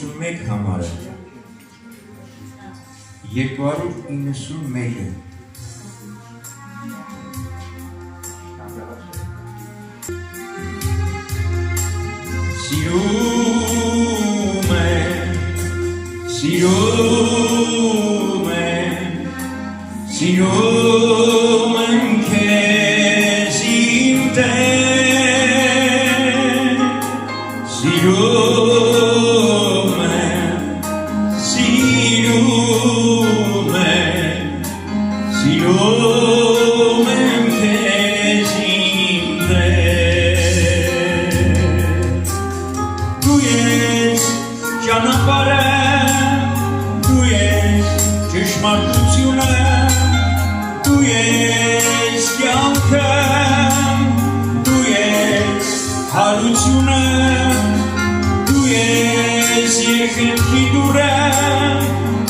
291 համարը 291-ը Սիրում եմ քեզ իմ Տեր Սիրում եմ քեզ իմ Տեր Դու ես ճանապարհը Դու ես ճշմարտությունը Դու ես կյանքը Դու ես հարությունը Դու ես երկնքի դուռը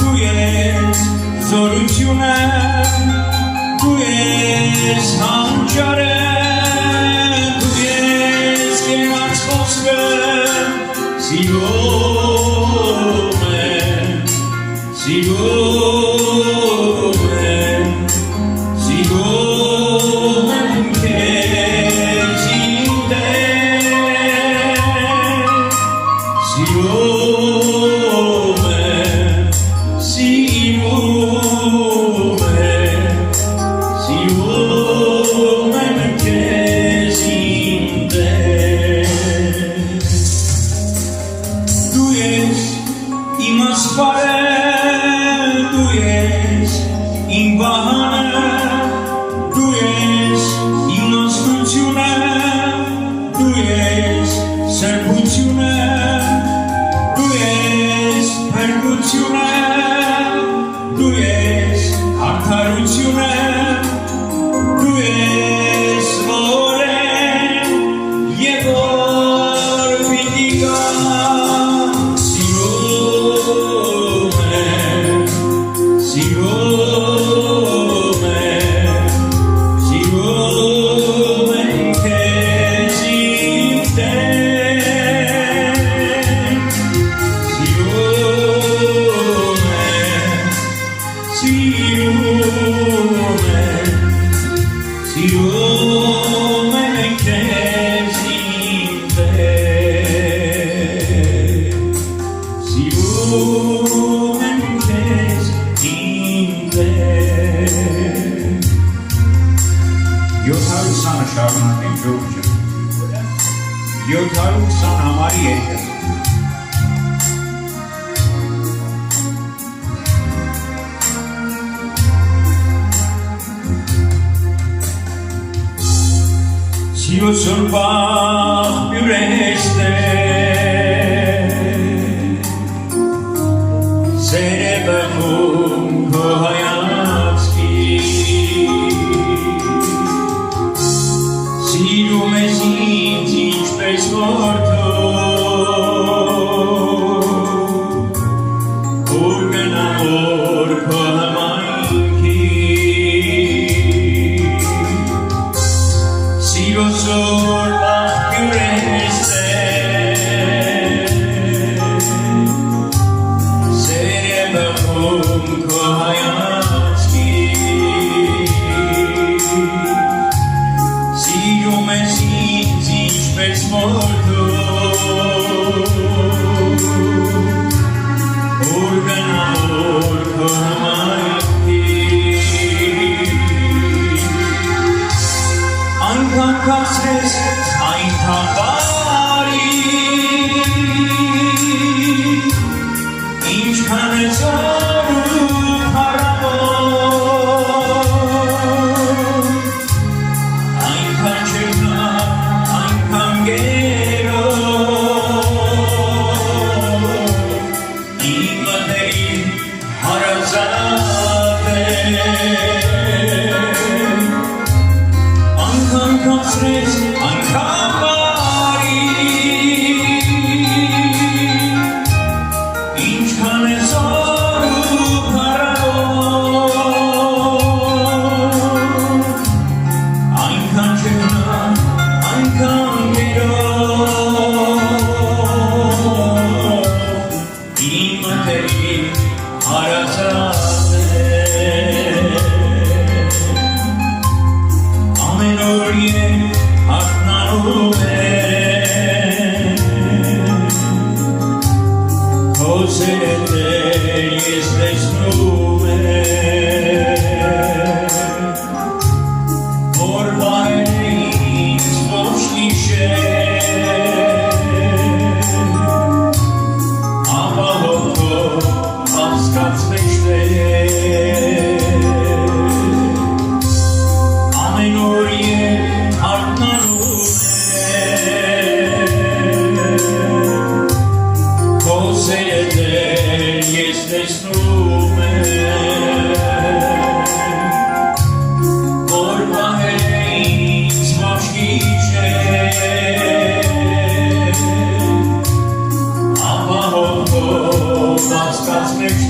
Դու ես զորությունը Դու ես հանճարը Դու ես կենաց խոսքը Սիրում եմ քեզ իմ Տեր Սիրում եմ քեզ իմ Տեր Դու ես իմ ասպարը Դու ես իմ վահանը Դու ես իմ նոստությունը Դու ես սրբությունը Դու ես փրկությունը Դու ես արդարությունը Դու ես որը և որ պիտի գա Սիրում եմ քեզ իմ Տեր Սիրում եմ քեզ իմ Տեր Սիրում եմ քեզ իմ Տեր 720 շարունակենք Ժողովուրդ 720 համարի երկը Սիրո սորբախ բյուրես Սեր է բխում քո հայացքի Սիրում ես ինձ ինչպես որդու Որ գնամ որ քո համայնքի Սիրո սորբախ բյուրես Սեր է բխում քո հայացքի Սիրում ես ինձ ինչպես որդու Որ գնամ որ քո համայնքի Անգամ կասես այնքան բարի Ինչքան է զոր ու փառավոր Այնքան չեղնա, այնքան գերով Իմ մտերիմ հարազատ է Անգամ կասես այնքան բարի Ինչքան է զոր ու փառավոր Այնքան չեղնա, այնքան գերով մտերի հարազատ ամեն օր ես արթնանում քո սերտեր ես տեսնում որ վայրից ոչ գիշեր ապահով հասկացվեց ամեն օր ես արթնանում քո սերտեր ես տեսնում որ վայրից ոչ գիշեր ապահով հասկացվեց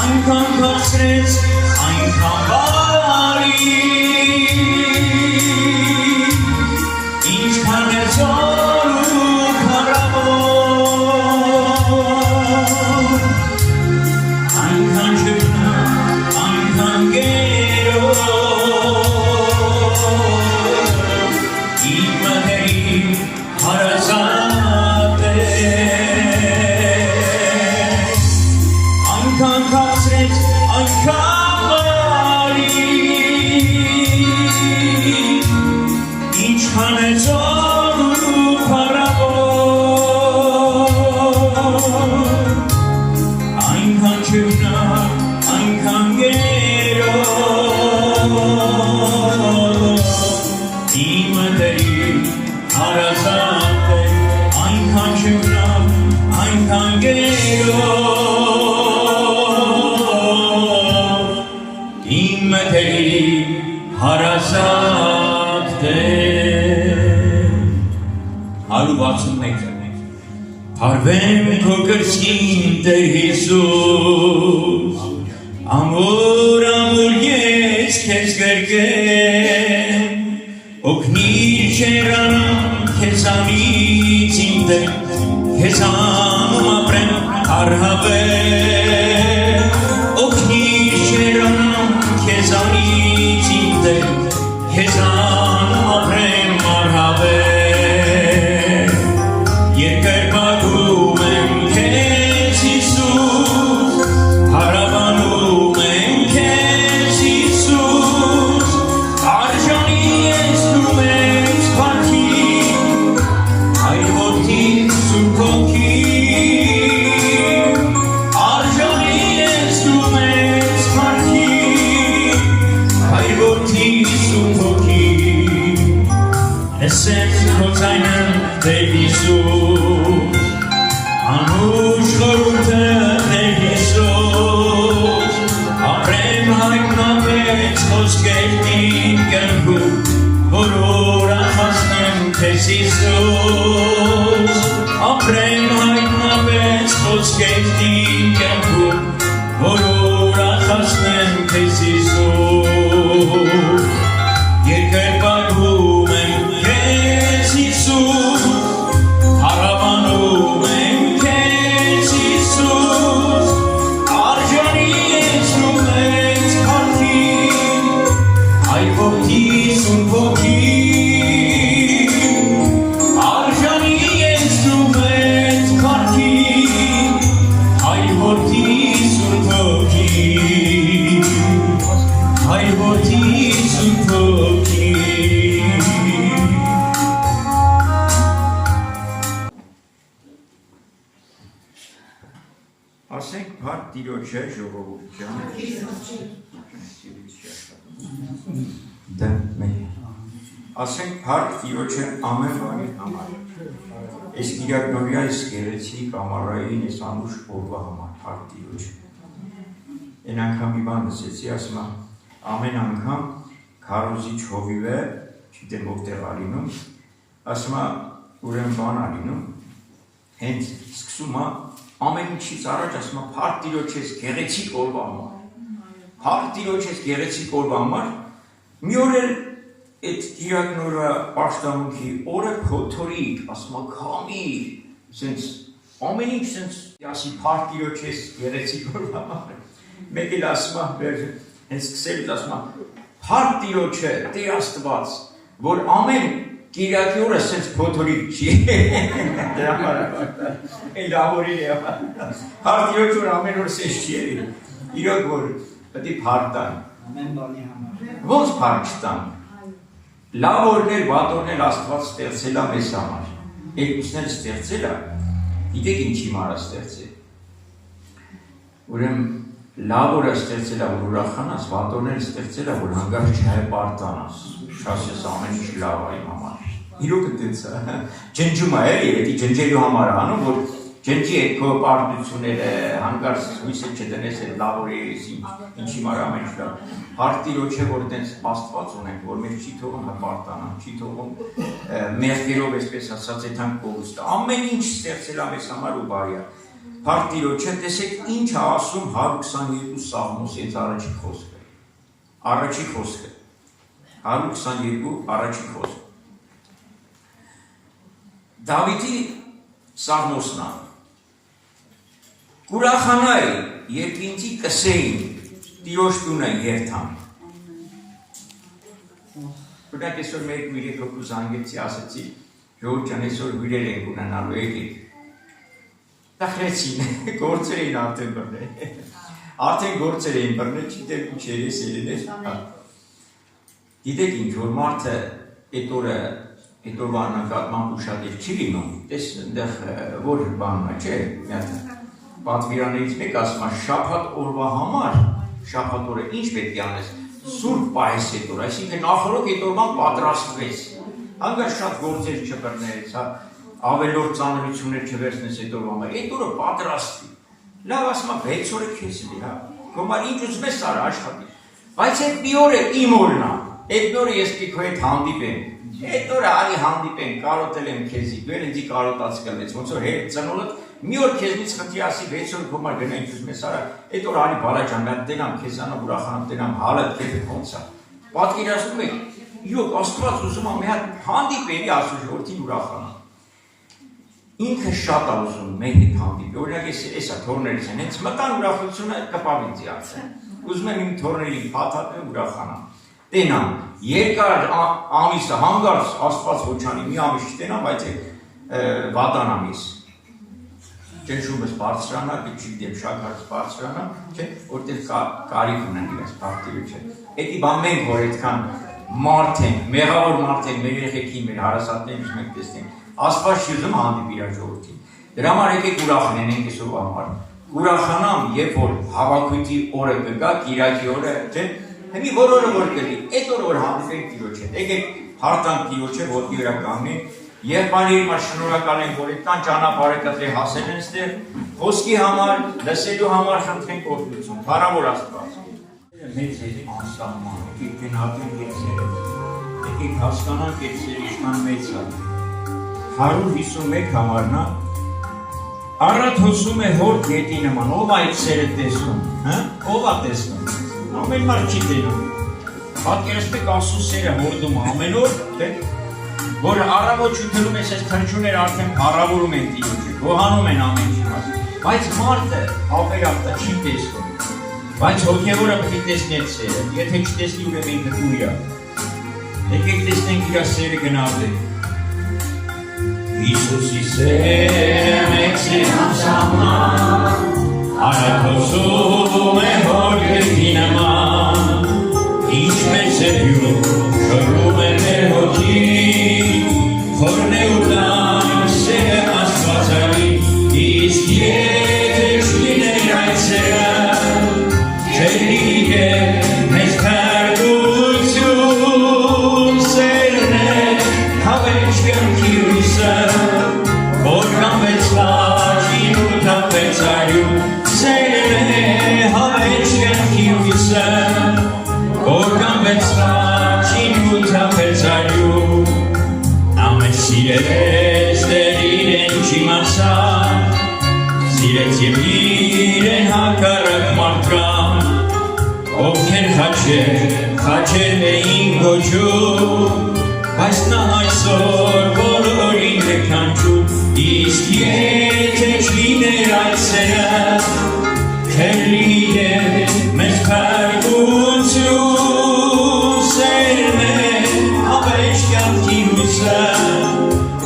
այնքան կացրեց այնքան բարի ինչքան է զոր ու փառավոր այնքան չգնա այնքան գերով իմ մտերի հարազատ այնքան կացրեց այնքան բարի ինչքան է զոր ու փառավոր այնքան չգնա այնքան գերով իմ մտերի հարազատ այնքան չգնա այնքան գերով իմ մտերի հարազատ 161 Հարվեմ քո կրծքին Տեր Հիսուս ամուր ամուր ես քեզ կրկեմ օգնիր շերանամ քեզանից իմ Տեր քեզանում ապրեմ առհավետ օգնիր շերանամ քեզանից իմ Տեր քեզանում ապրեմ առհավետ երկրպագում եմ քեզ Հիսուս հարավանում եմ քեզ Հիսուս արժանի ես դու մեծ փառքի այլ ոտքի սուրբ հոգի արժանի ես դու մեծ փառքի այլ ոտքի սուրբ հոգի Esem kotaynım Tey Hիսուս Անուշ խորհուրդը Tey Հիսուս ապրեմ հայտնաբեց խոսքեր իմ կյանքում որ ուրախացնեմ քեզ Հիսուս ապրեմ հայտնաբեց խոսքեր իմ կյանքում որ ուրախացնեմ քեզ Հիսուս երկրպագում եմ քեզ Հիսուս հարավանում եմ քեզ Հիսուս արժանի ես դու մեծ փառքի այլ որդի սուրբ հոգի արժանի ես դու մեծ փառքի այլ որդի սուրբ հոգի այլ որդի սուրբ հոգի Ասենք բարդ Տիրոջը ժողովուրդյան Ասենք բարդ Տիրոջը ամեն բանի համար Ես կիրակնորյա ես գերեցիկ ամառային ես անուշ օրվա համար բարդ Տիրոջը Են անգամ մի բան լսեցի ասում ամեն անգամ քարոզիչ հովիվ է չգիտեմ որտեղ ալինում ասում ուրեմն բան ալինում հենց սկսում ամեն ինչից առաջ ասում փառք Տիրոջ ես գեղեցիկ օրվա համար փառք Տիրոջ ես գեղեցիկ օրվա համար մի օր էլ Այդ կիրակնորը պաշտամունքի օրը փոթորիկ, ասում քամի, sense ամեն ինչ sense ասի փարտիրոջ ես երեցիկ որ համար։ Մեկ էլ ասում վեր հենց սկսել ասում փարտիրոջ է Տեր Աստված, որ ամեն կիրակի օրը sense փոթորիկ չի։ Դրա համար էլ լավորի է։ Փարտիրոջ օրը ամեն օր sense չի էլի։ Իրոք որ պետք է փարտան։ Ամեն բանի համար։ Ոնց փարտ չտան։ Լավ օրներ, վատ օրներ Աստված ստեղծել է մեզ համար։ Երկուսն էլ ստեղծել է, գիտեք ինչի համար է ստեղծել։ Ուրեմն լավ օրը ստեղծել է, որ ուրախանաս, վատ օրները ստեղծել է, որ հանգարց չհեպարտանաս։ Շասես ամեն ինչ լավ է իմ համար։ Իրոք այդպես է։ Ջնջում է, էլի, ջնջելու համար է անում, որ ջնջի այդ քո պարտությունները, հանգարց հույսը չդնես այդ լավ օրերից ինչի համար ամեն ինչ լավ։ Հարտիրոջ է, որ տենց Աստված ունենք, որ մեր չի թողում հպարտանան, չի թողում մեղքերով, այսպես ասած, եթանք կողուստը։ Ամեն ինչ ստեղծել է մեզ համար ու բարի է։ Հարտիրոջ է, տեսեք ինչ է ասում 122 Սաղմոս հենց առաջի խոսքը։ Առաջի խոսքը։ 122 առաջի խոսքը։ Դավիթի Սաղմոսն է։ Կուրախանայի, երբ ինձի կսեին Տիրոջ տունը երթամ։ Որտեղ այսօր մեկ միրի հոգու զանգեցի, ասեցի, ժողովուրդ ջան, այսօր հյուրեր ենք ունենալու, եկեք։ Տխրեցին, գործեր էին արդեն բռնել։ Արդեն գործեր էին բռնել, չգիտեմ ինչ էր ես ելիներ։ Գիտեք ինչ, որ մարդը այդ օրվա նկատմամբ ուշադիր չի լինում, տես այնտեղ որ բանն է, չէ՞, պատվիրաներից մեկ ասում է շաբաթ օրվա համար շաբաթ օրը ինչ պետք է անես, սուրբ պահես այդ օրը, այսինքն նախորդ այդ օրվան պատրաստվես, հանգար շատ գործեր չբռնես, ավելորդ ծանրություններ չվերցնես այդ օրվա համար, այդ օրը պատրաստվի, լավ ասում է 6 օրը քեզ լի, հա, գոմար ինչ ուզում ես արա աշխատի, բայց այդ մի օրը իմ օրն է, այդ մի օրը ես պիտի քո հետ հանդիպեմ, այդ օրը արի հանդիպեմ, կարոտել եմ քեզի, դու էլ ինձի կարոտած կլես, ոնց որ հետ ծնոլդ մի օր քեզնից խնդրի ասի 6 օր գոմար գնա ինչ ուզում ես արա, այդ օր արի բալաջան, նա տենամ քեզանով ուրախանամ, տենամ հալդ քեզ ոնց է։ Պատկերացնում եք, իրոք Աստված ուզում է մի հատ հանդիպելի ասու ժողովրդին ուրախանա։ Ինքը շատ է ուզում մեր հետ հանդիպի, օրինակ էսա թորներից են, հենց մտան ուրախությունը կպավ ինձի արդեն։ Ուզում եմ իմ թորներին փաթաթեմ ուրախանամ։ Տենամ, երկար ամիսը հանգարց Աստված ոչանի մի ամիս չտենամ, բայց վատան ամիս։ Ճնշումս բարձրանա, չգիտեմ շաքարս բարձրանա, չէ, որտեղ կարիք ունեն իրենց պարտիրոջը։ Էդի բան մենք որ այդքան մարդ ենք, մեղավոր մարդ ենք, մեր երեխեքին, մեր հարազատներիս մենք տեսնենք, Աստված չի ուզում հանդիպի իր ժողովրդին։ Դրա համար եկեք ուրախանենք այսօրվա համար։ Ուրախանամ, երբ որ հավաքույթի օրը կգա, կիրակի օրը, չէ, հիմի որ օրը որ կլի, այդ օրը որ հանդիպենք Տիրոջ հետ, եկեք հարթանք Տիրոջը, ոտքի վրա կանգնենք, Եղբայրների համար շնորհակալ ենք, որ այդքան ճանապարհը կտրի հասել են այստեղ, խոսքի համար, լսելու համար խնդրենք օրհնություն, փառավոր Աստված։ Մեծ է անսահման, եկեք գնահատենք այդ սերը, եկեք հասկանանք այդ սերը ինչքան մեծ է։ 151 համարն է, առատ հոսում է հոր գետի նման, ով այդ սերը տեսնում, ով է տեսնում, ամեն մարդ չի տենում, պատկերացրեք Աստծո սերը հորդում ամեն օր, որ առավոտ շուտելում ես այս թրջուներ արդեն փառավորում են Տիրոջը, գոհանում են ամեն ինչի մասին, բայց մարդը ավերակտա չի տեսնում, բայց հոգևորը պետք է տեսնի այդ սերը, եթե չտեսնի ուրեմն ինքը դույր է, եկեք տեսնենք իր սերը գնահատենք։ Հիսուսի սերը մեծ է անսահման, առատ հոսում է հոր գետի նման, ինչպես է հյուր, շռում է մեր հոգին, խորն է ու տան սերը Աստվածային, իսկ եթե չլիներ այդ սերը, չէր լիներ մեզ թարգություն, սերն է հավերջ կյանքի հույսը, որ կանվեցված իմ ու թափեց արյուն, սերն է հավերջ կյանքի հույսը, որ կանվեցված իմ ու թափեց արյուն, ամեն սիրեց դեր իրեն չիմացա, սիրեց և իրեն հակառակ մարդկան, ովքեր խաչեր Խաչերն էին գոչում, բայց նա այսօր բոլորին է կանչում, իսկ եթե չլիներ այդ սերը, չէր լիներ մեզ փրկություն, սերն է հավերժ կյանքի հույսը,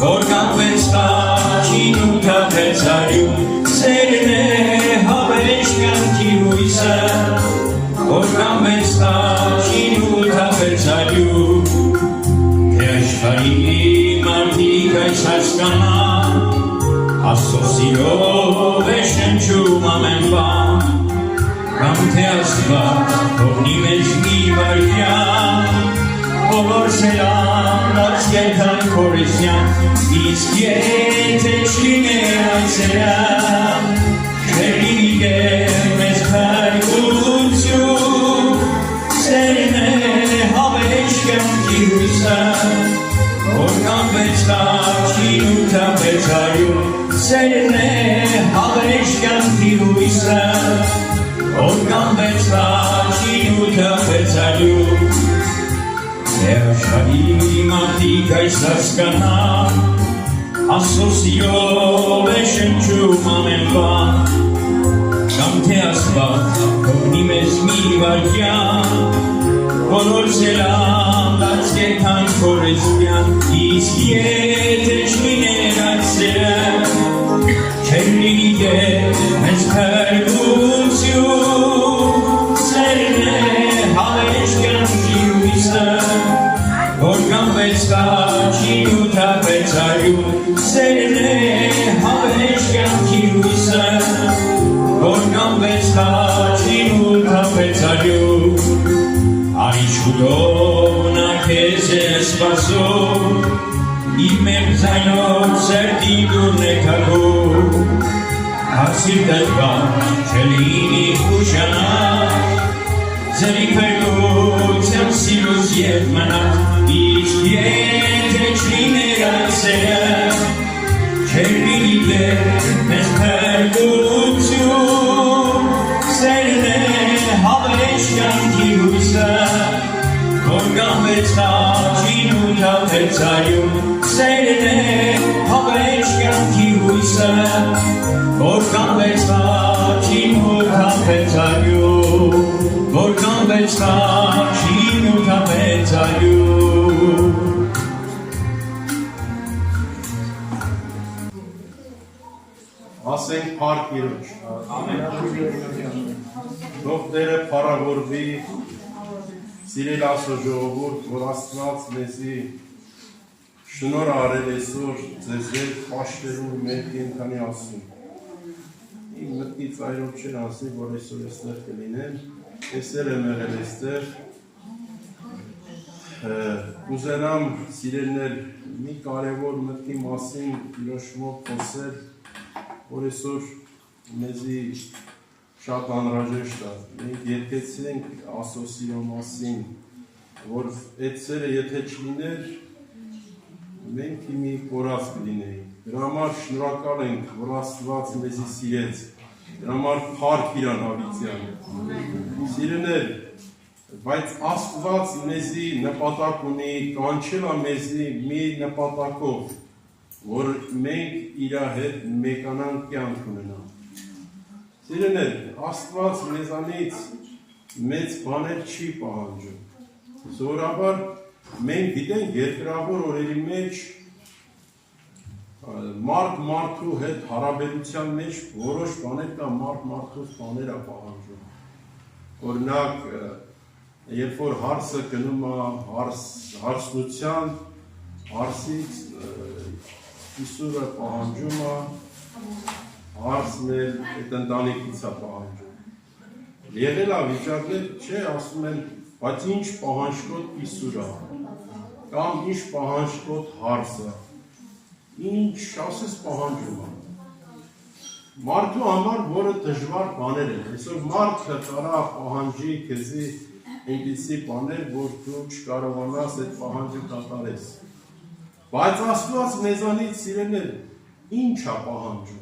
որ կանվեց խաչին ու թափեց արյուն, սերն է հավերժ կյանքի հույսը, որ կանվեց խաչին ու թափեց արյուն, թե աշխարհի մարդիկ այս հասկանան, Աստծո սիրով է շնչում ամեն բան, կամ թե Աստված թողնի մեզ մի վայրկյան, բոլոր սերան դարձ կենդան քորեսյան, իսկ եթե չլիներ այդ սերան, չէր լիներ մեզ փրկություն, սերն է հավերժ կյանքի հույսը, որ կանվեց խաչին ու թափեց արյուն, սերն է հավերժ կյանքի հույսը, որ կանվեց խաչին ու թափեց արյուն, թե աշխարհի մարդիկ այս հասկանան, Աստծո սիրով է շնչում ամեն բան, կամ թե Աստված թողնի մեզ մի վայրկյան, բոլոր սերան դարձ կենդան քորեսյան, իսկ եթե չլիներ այդ սերը, չէր լիներ մեզ փրկություն, սերն է հավերժ կյանքի հույսը, որ կանվեց խաչին ու թափեց արյուն, սերն է հավերժ կյանքի հույսը, որ կանվեց խաչին ու թափեց արյուն, Արի շուտով նա քեզ է սպասում, իր մեր ձայնով սրտին դուրն է քագում, հասիր դժվար չլինի ուշանալ, ձերի փրկության սիրուց և մնալ, իսկ եթե չլիներ այդ սերը, չէր լիներ մեզ փրկություն, սերն է հավերժ կյանքի հույսը, որ կանվեց խաչին ու թափեց արյուն, սերն է հավերժ կյանքի հույսը, որ կանվեց խաչին ու թափեց արյուն, որ կանվեց խաչին ու թափեց արյուն, Ասենք փառք Տիրոջ։ Թող Տերը փառավորվի, սիրել Աստծո ժողովուրդ, որ Աստված մեզի շնորհ արել այսօր ձեզ հետ պաշտելու մեր կենդանի ասում։ Իմ մտքից այրով չեր ասի, որ այսօր այստեղ կլինեմ, այսօր եմ եղել այստեղ։ Կուզենամ սիրելներ մի կարևոր մտքի մասին Տիրոջ մոտ խոսել, որ այսօր մեզի շատ անհրաժեշտ է, մենք երգեցինք Աստծո սիրո մասին, որ այդ սերը եթե չլիներ, մենք մի կորած կլինեինք, դրա համար շնորհակալ ենք, որ Աստված մեզի սիրեց, դրա համար փառք Իրան հավիտյան, սիրելիներ, բայց Աստված մեզի նպատակ ունի, կանչել է մեզի մի նպատակով, որ մենք իր հետ մեկանան կյանք ունենանք։ Սիրելիներ, Աստված մեզանից մեծ բաներ չի պահանջում։ Սովորաբար մենք գիտենք երկրավոր օրերի մեջ մարդ մարդու հետ հարաբերության մեջ որոշ բաներ կա մարդ մարդուց բաներ է պահանջում։ Օրինակ, երբ որ հարսը գնում է հարսնության, հարսից Իսուրը պահանջում է, հարսն էլ այդ ընտանիքից է պահանջում։ Եղել է վիճակներ, չէ, ասում են, բայց ինչ պահանջկոտ Իսուրը, կամ ինչ պահանջկոտ հարսը, ինչ ասես պահանջում է։ Մարդու համար, որը դժվար բաներ են, այսօր մարդը կարա պահանջի քեզի այնպիսի բաներ, որ դու չկարողանաս այդ պահանջը կատարես։ Բայց Աստված մեզանից սիրելիներ ինչ է պահանջում։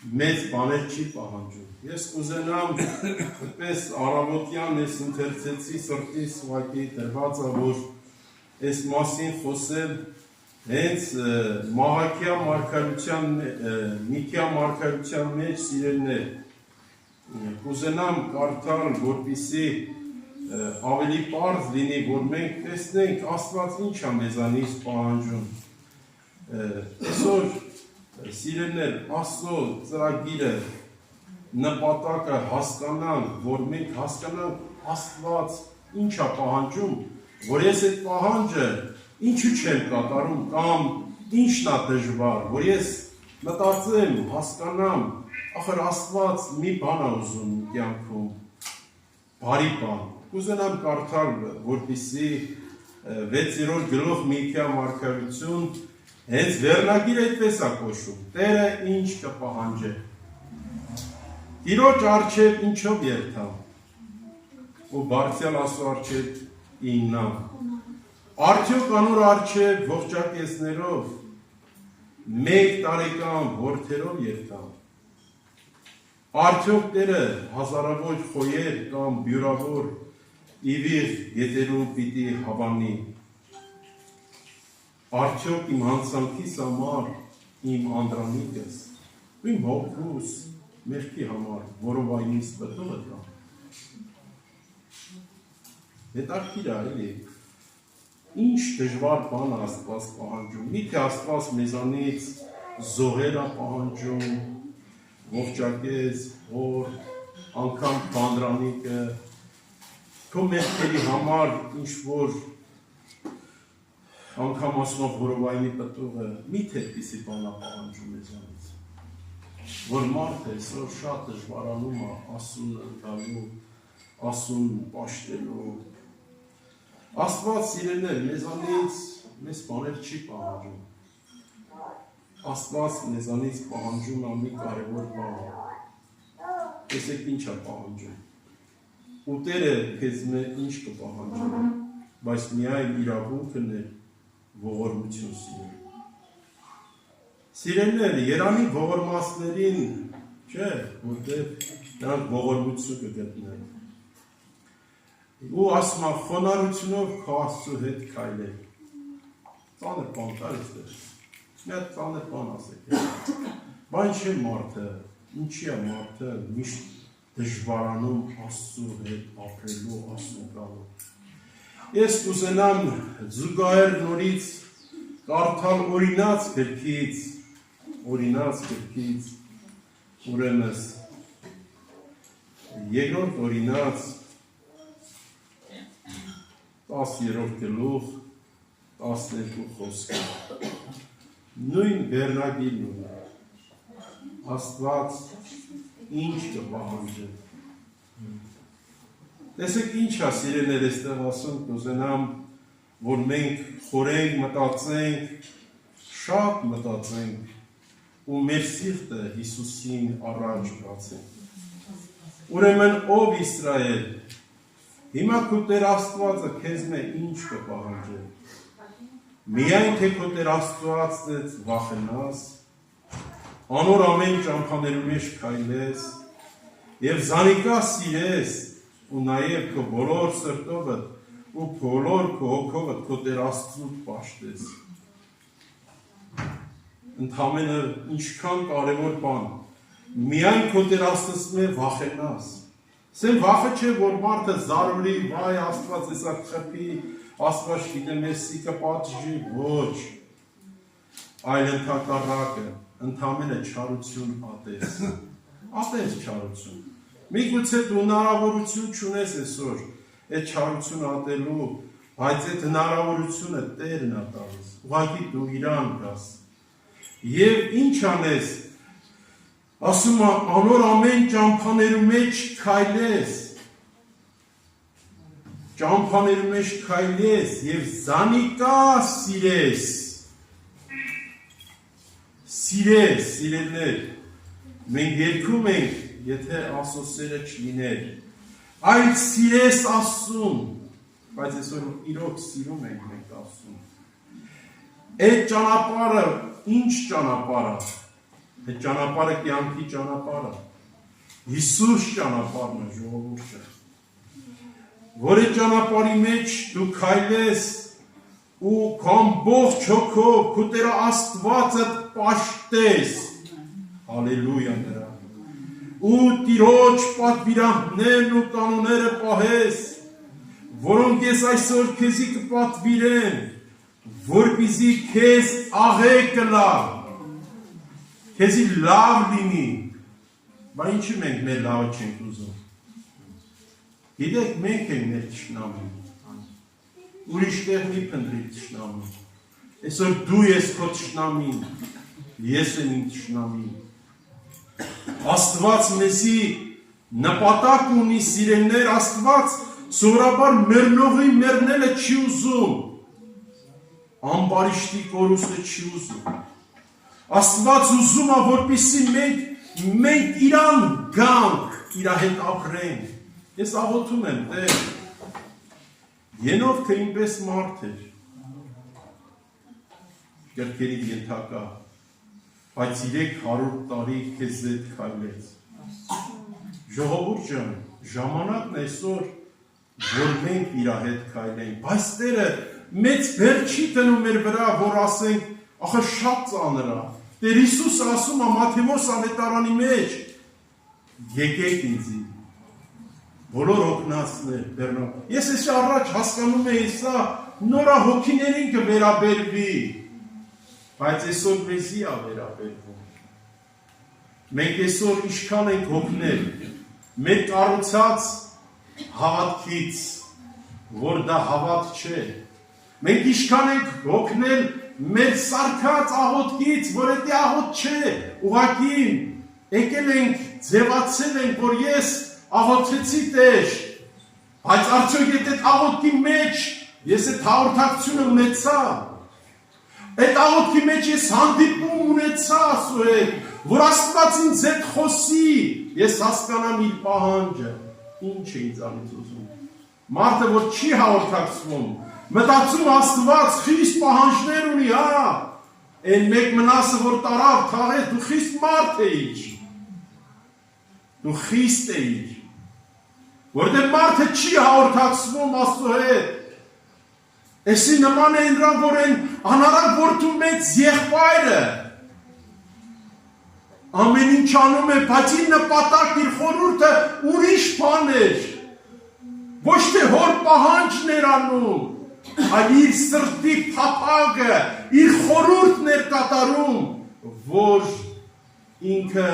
մեծ բաներ չի պահանջում։ Ես կուզենամ այդպես առավոտյան ես ընթերցեցի սրտիս ուղղակի դրվածը, որ այս մասին խոսել հենց Միքիա մարգարության մեջ սիրելիներ կուզենամ կարդալ, որպեսզի ավելի պարզ լինի, որ մենք տեսնենք Աստված ինչ է մեզանից պահանջում։ Այսօր սիրելիներ, Աստծո ծրագիրը նպատակը հասկանանք, որ մենք հասկանանք Աստված ինչ է պահանջում, որ ես այդ պահանջը ինչու չեմ կատարում կամ ինչն է դժվար, որ ես մտածեմ, հասկանամ, ախր Աստված մի բան է ուզում կյանքում, բարի բան։ Կուզենամ կարդալ, որպեսզի 6-րդ գլուխ Միքիա մարգարություն հենց վերնագիրը այդպես է կոչում. Տերը ինչ կպահանջե։ Տիրոջ առջև ինչով երթամ, ու բարձրյալ Աստծո առջև իննամ։ Արդյոք անոր առջև ողջակեզներով, 1 տարեկան որդերով երթամ։ Արդյոք Տերը հազարավոր խոյեր կամ բյուրավոր իվիղ գետերում պիտի հավանի։ Արդյոք իմ հանցանքիս համար իմ անդրանիկս, իմ հոգուս մեղքի համար, որով այնից պտուղը կա։ Հետաքրքիր է, էլի, ինչ դժվար բան է Աստված պահանջում։ Միթե Աստված մեզանից զոհեր է պահանջում, ողջակեզ, հոր, անգամ բանդրանիկը, քո մեղքերի համար ինչ-որ անգամ ասնով որովայնի պտուղը, միթե այդպիսի բան է պահանջում մեզանից, որ մարդը այսօր շատ դժվարանում է ասուն ընկալու, ասուն պաշտելու։ Աստված սիրելիներ մեզանից մեզ բաներ չի պահանջում։ Աստված մեզանից պահանջում է մի կարևոր բան։ Տեսեք ինչ է պահանջում։ Ու Տերը քեզ ինչ կպահանջի, բայց միայն իրավունքն է ողորմություն սիրել։ Սիրելիներ, Երանի ողորմածներին չէ, որտեղ նրանք ողորմություն կգտնեն։ Ու ասում է խոնարհությունով քո Աստծո հետ քայլել։ Ծանր բան կար այստեղ։ Մի հատ ծանր բան ասեք։ Բան չէ մարդը, ինչի է մարդը միշտ դժվարանում Աստծո հետ ապրելու, Աստծո գալու։ Ես կուզենամ զուգահեռ նորից կարդալ օրինաց գրքից, ուրեմն երկրորդ օրինաց 10-րդ գլուխ 12 խոսքը։ Նույն վերնագիրն ունի։ Աստված ինչ կպահանջի։ Տեսեք ինչ է սիրելիներ այստեղ ասում, կուզենամ, որ մենք խորենք, մտածենք, շատ մտածենք ու մեր սիրտը Հիսուսին առաջ բացենք։ Ուրեմն ով Իսրայել, հիմա քո Տեր Աստվածը քեզ ինչ կպահանջի։ Միայն թե քո Տեր Աստվածից վախենաս, անոր ամեն ճամփաներու մեջ քայլես եւ զանիկա սիրես ու նաեւ քո բոլոր սրտովդ ու բոլոր քո հոգովդ քո Տեր Աստծուն պաշտես։ Ընդամենը ինչքան կարևոր բան, միայն քո Տեր Աստծուն վախենաս։ Սեմ վախը չէ, որ մարդը զարուրի, վայ Աստված էսա խփի, Աստված գիտեմ էսի կպատժի, ոչ։ Այլ ընդհակառակը, ընդամենը չարություն ատես։ Ատես չարություն։ Միգուցե դու հնարավորություն չունես այսօր այդ չարություն ատելու, բայց այդ հնարավորությունը Տերն է տալիս։ Ուղղակի դու իրան գաս։ Եվ ինչ անես։ Ասում է անոր ամեն ճամփաներու մեջ քայլես։ Ճամփաներու մեջ քայլես եւ զանիկա սիրես։ Սիրես, սիրելիներ։ Մենք երգում ենք, եթե Աստծո սերը չլիներ, այլ սիրես Աստծուն, բայց այսօր իրոք սիրում ենք մենք Աստծուն։ Այդ ճանապարհը ինչ ճանապարհ է։ Այդ ճանապարհը կյանքի ճանապարհը։ Հիսուս ճանապարհն է ժողովուրդը։ Որ այդ ճանապարհի մեջ դու քայլես ու ամբողջ հոգով քո Տեր Աստվածը պաշտես։ Հալելույա նրա։ Ու Տիրոջ պատվիրանքներն ու կանոնները պահես, որոնք ես այսօր քեզի կպատվիրեմ, որպեսզի քեզ աղեկ լա, քեզի լավ լինի։ Բայց ինչի մենք մեր լավը չենք ուզում։ Գիտեք, մենք ենք մեր թշնամին։ Ուրիշ տեղ մի փնտրի թշնամին։ Այսօր դու ես քո թշնամին, ես եմ իմ թշնամին։ Աստված մեզի նպատակ ունի, սիրելիներ, Աստված սովորաբար մեռնողի մեռնելը չի ուզում, ամբարիշտի կորուստը չի ուզում։ Աստված ուզում է, որպեսզի մենք իրան գանք, իր հետ ապրենք։ Ես աղոթում եմ, Տեր, Ենովքը ինպես մարդ էր, կրկերի ենթակա, բայց 300 տարի քեզ հետ քայլեց։ Ժողովուրդ ջան, ժամանակն այսօր, որ մենք իր հետ քայլենք, բայց Տերը մեծ բեր չի տնում մեր վրա, որ ասենք, ախր շատ ծանր է։ Տեր Հիսուսը ասում է Մատթեոս ավետարանի մեջ, եկեք ինձի, բոլոր օգնածներ բեռնող։ Ես այս առաջ հասկանում էի սա նորա հոգիներին կվերաբերվի, բայց այսօր մեզի է վերաբերվում։ Մենք այսօր ինչքան ենք հոգնել, մեր կառուցած հավատքից, որ դա հավատ չէ։ Մենք ինչքան ենք հոգնել մեր սարքած աղոթքից, որ դա աղոթ չէ, ուղղակի եկել ենք, ձևացել ենք, որ ես աղոթեցի Տեր, բայց արդյոք այդ աղոթքի մեջ ես այդ հաղորդակցությունը ունեցա, այդ աղոթքի մեջ ես հանդիպում ունեցա, ասու հետ, որ Աստված ինձ հետ խոսի, ես հասկանամ իր պահանջը, ինչ է ինձանից ուզում։ Մարդը, որ չի հաղորդակցվում, մտածում Աստված խիստ պահանջներ ունի, հա, այն մեկ մնասը, որ տարավ, թաղեց, դու խիստ մարդ էիր, դու խիստ էիր, որտեղ մարդը չի հաղորդակցվում Աստծո հետ, էսի նման է նրան, որ են անարակ որդու մեծ եղբայրը, ամեն ինչ անում է, բայց իր նպատակ, իր խորհուրդը ուրիշ բան էր, ոչ թե հոր պահանջն էր անում, այլ իր սրտի փափագը, իր խորհուրդն էր կատարում, որ ինքը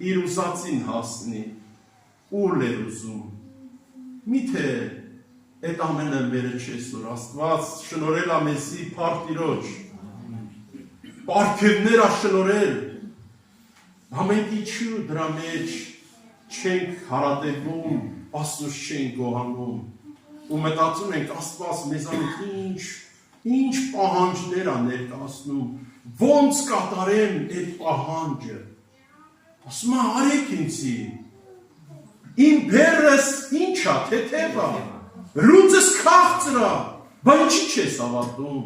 իր ուզածին հասնի, ուր էր ուզում, միթե այդ ամենը մերը չես, որ Աստված շնորել է մեզի փառք Տիրոջ, պարգևներ է շնորել, ամենք ինչու դրա մեջ չենք հարատևում, Աստծուց չենք գոհանում, ու մտածում ենք Աստված մեզանից ինչ պահանջներ է ներկայացնում, ոնց կատարեմ այդ պահանջը, ասում է արեք ինձի, իմ բերս ինչ է, թեթև է, լուծս քաղցր է, բայց ինչի չես հավատում,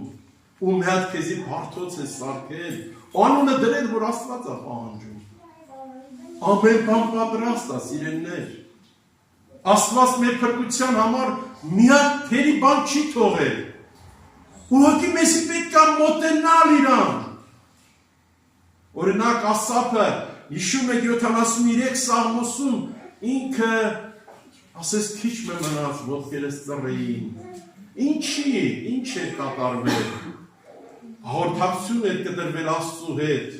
ու մի հատ քեզի բարդոց է սարքել, անունը դրել, որ Աստված է պահանջում, ամեն բան պատրաստ է, սիրելիներ, Աստված մեր փրկության համար մի հատ թերի բան չի թողել, ուղղակի մեզի պետք է մոտենալ իրան, օրինակ Ասափը հիշում է 73 Սաղմոսում ինքը ասես քիչ մնաց ոտքերս ծռեին, ինչ է կատարվել, հաղորդակցություն էր կտրվել Աստծու հետ,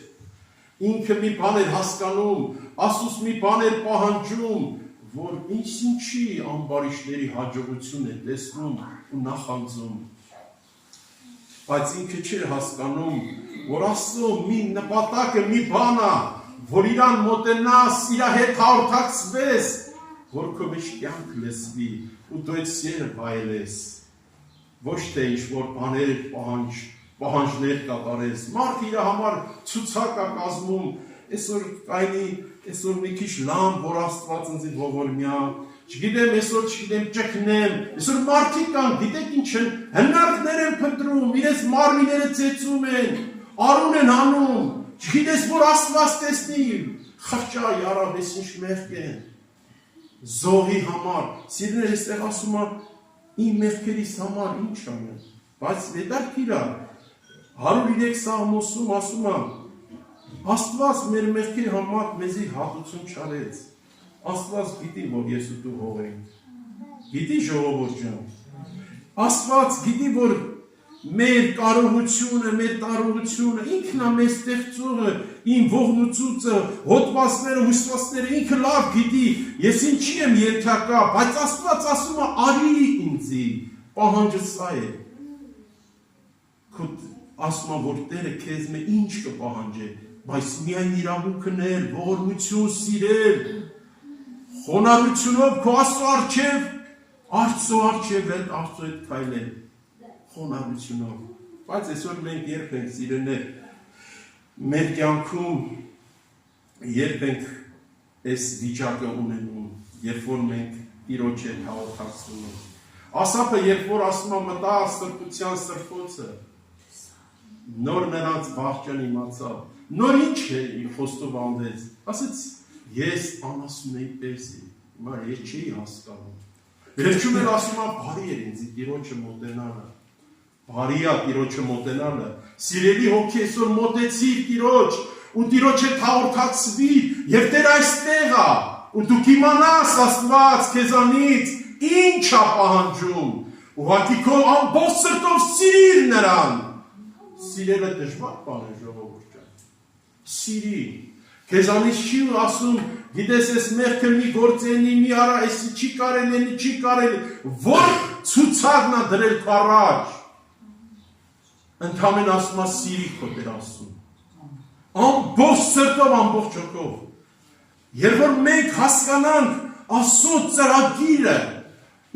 ինքը մի բան էր հասկանում, Աստուծո մի բան էր պահանջում, որ ինչի ամբարիշտների հաջողություն է տեսնում ու նախանձում, բայց ինքը չէր հասկանում, որ Աստծո մի նպատակը մի բան է, որ իրան մոտենաս, իր հետ հաղորդակցվես, որ քո մեջ կյանք լսվի ու դու այդ սերը վայելես, ոչ թե ինչ-որ բաներ պահանջներ կատարես, մարդ իր համար ցուցակ է կազմում, այսօր մի քիչ լամ, որ Աստված ինձ ողորմյա, չգիտեմ ճգնեմ, այսօր մարդիկ կան, գիտեք ինչ են, հնարքներ են փնտրում, իրենց մարմինները ծեծում են, արուն են հանում, Չգիտես, որ Աստված տեսնի, խղճա արաբես ինչ մեղք են, զոհի համար, սիրներ էստեղ ասում է, իմ մեղքերիս համար ինչ անեմ, բայց հետարքիր է, 103 Սաղմոսում ասում է, Աստված մեր մեղքի համար մեզի հատուցում չարեց, Աստված գիտի, որ ես ու դու հող ենք, գիտի ժողովուրդ ջան, Աստված գիտի, որ մեր կարողությունը, մեր տարողությունը, ինքն է մեր ստեղծողը, իմ ողնուծուցը, հոտվածները, հույսվածները, ինքը լավ գիտի, ես ինչի եմ երթակա, բայց Աստված ասում է, արի ինձի, պահանջը սա է, ասում է, որ Տերը քեզ մե ինչ կպահանջե, բայց միայն իրավունքն էլ, ողորմություն սիրել, խոնարհությունով քո Աստծո առջև էլ Աստծո հետ քայլել, խոնարհությունով, բայց այսօր մենք երբ ենք սիրելիներ, մեր կյանքում երբ ենք այս վիճակը ունենում, երբ որ մենք Տիրոջ հետ հաղորդակցվում ենք, Ասափը երբ որ ասում է մտա սրբության սրբոցը, նոր նրանց վախճան իմացավ, նոր ինչ է իր խոստով անվեց, ասեց ես անասուն էի պես էի, հիմա ես չէի հասկանում, վերջում էլ ասում է բարի էր ինձ Տիրոջը մոտենալը, բարի է Տիրոջը մոտենալը, սիրելի հոգի այսօր մոտեցիր Տիրոջ, ու Տիրոջ հետ հաղորդակցվի, և Տեր այստեղ է, ու դու կիմանաս Աստված քեզանից ինչ է պահանջում, ուղղակի քո ամբողջ սրտով սիրիր նրան, սիրելը դժվար բան է ժողովուրդ ջան, սիրի, քեզանից չի ասում, գիտես ես մեղքը մի գործենի, մի արա, էսի չի կարելի, որ ցուցակն է դրել քո առաջ, ընդամեն ասում է սիրի քո Տեր ասում, ամբողջ սրտով, ամբողջ հոգով, երբ որ մենք հասկանանք Աստծո ծրագիրը,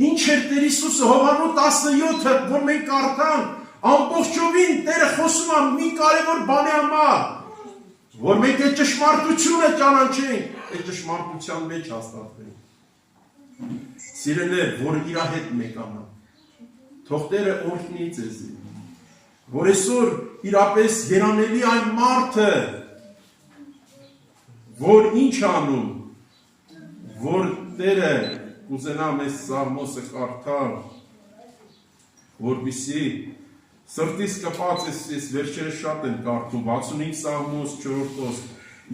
ինչ էր Տեր Հիսուսը Հովհաննես 17-ը, որ մենք կարդանք, ամբողջովին Տերը խոսում է մի կարևոր բանի համար, որ մենք այդ ճշմարտությունը ճանաչենք, այդ ճշմարտության մեջ հաստատվենք։ Սիրելիներ, որ իր հետ մեկանա, թող Տերը օրհնի ձեզի, որ այսօր իրապես երանելի այն մարդը, որ ինչ անում, որ Տերը կուզենա մեզ Սաղմոսը կարդալ, որպեսզի սրտիս կպած ես վերջերս շատ եմ կարդում, 65 Սաղմոս 4 խոսք,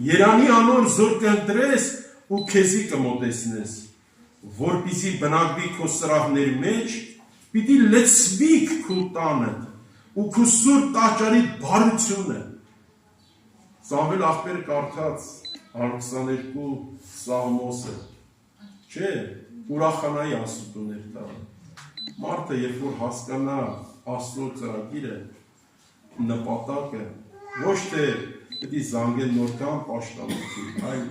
Երանի անոր զոր կընտրես ու քեզի կմոտեցնես, որպեսզի բնակվի քո սրահների մեջ, պիտի լցվի քո տանդ ու քո սուրբ տաճարի բարությունը։ Սամվել աղբերը կարդաց 122 Սաղմոսը, չէ, ուրախանայի Աստուծոներ տա։ Մարդը երբ որ հասկանա Աստծո ծրագիրը, նպատակը, ոչ թե պետք է զանգել նորքան պաշտամունքի, այլ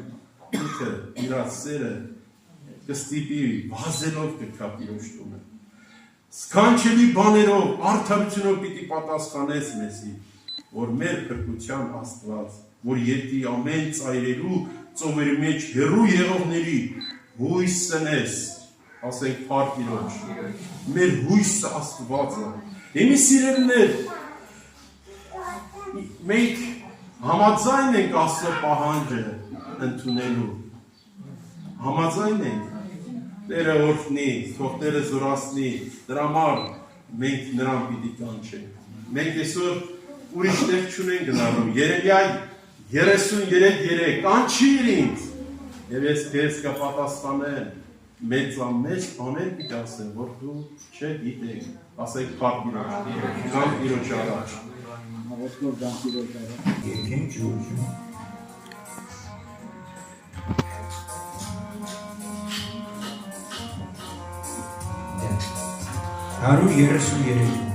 ինքը իր սերը կստիպի վազելով կգա Տիրոջ տունը։ Սքանչելի բաներով, արդարությունով պիտի պատասխանես մեզի, որ մեր փրկության Աստված, որ ետի ամեն ծայրերու ծովերի մեջ հեռու եղողների հույսն ես, ասենք փառք Տիրոջ, մեր հույսը Աստվածը։ Իմի սիրելիներ, մենք համաձայն ենք Աստծո պահանջը ընդունելու, համաձայն ենք, Տերը օրհնի, թող Տերը զորացնի, դրա համար մենք նրան պիտի կանչենք։ Մենք այսօր ուրիշ տեղ չունենք գնալու, Երեմիա 33:3 կանչիր ինձ, և ես քեզ կպատասխանեմ, մեծամեծ բաներ պիտի ասեմ, որ դու չգիտեք, ասեք փառք Տիրոջ, կամ Տիրոջ առաջ։ Եկենք Ջուրջ։ 133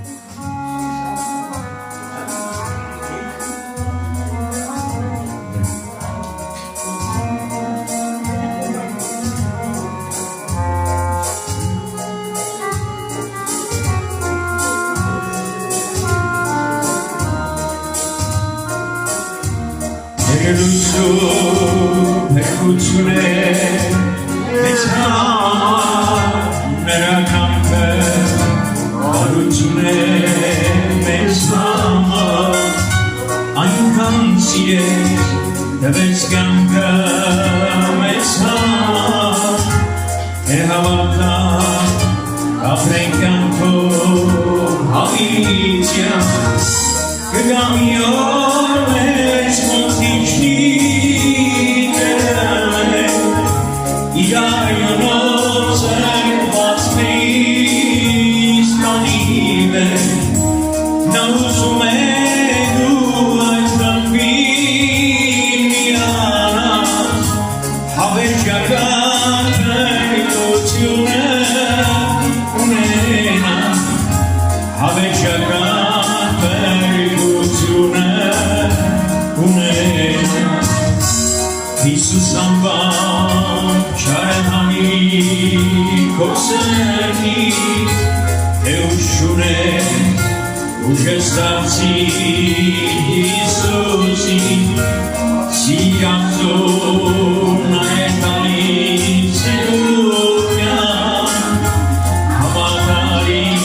Այնքան սիրեց, դվեց կյանքը մեզ համար, հավատա, ապրենք կյանքով հավիտյան, կգա մի օր մեզ մոտ իջնի Տերը, իր այլոնով զրկված մեզ կանիվ է, նա ուզում է դու այդ կամբին միանաս, հավերժական փրկությունը ունենաս, հավերժական փրկությունը ունենաս, Հիսուս անվան չարահանի քո սրտի, թե ուժ ունես ուժս դարձի Հիսուսի, սիրացող նայեց տալիս սիրության, հավատարիմ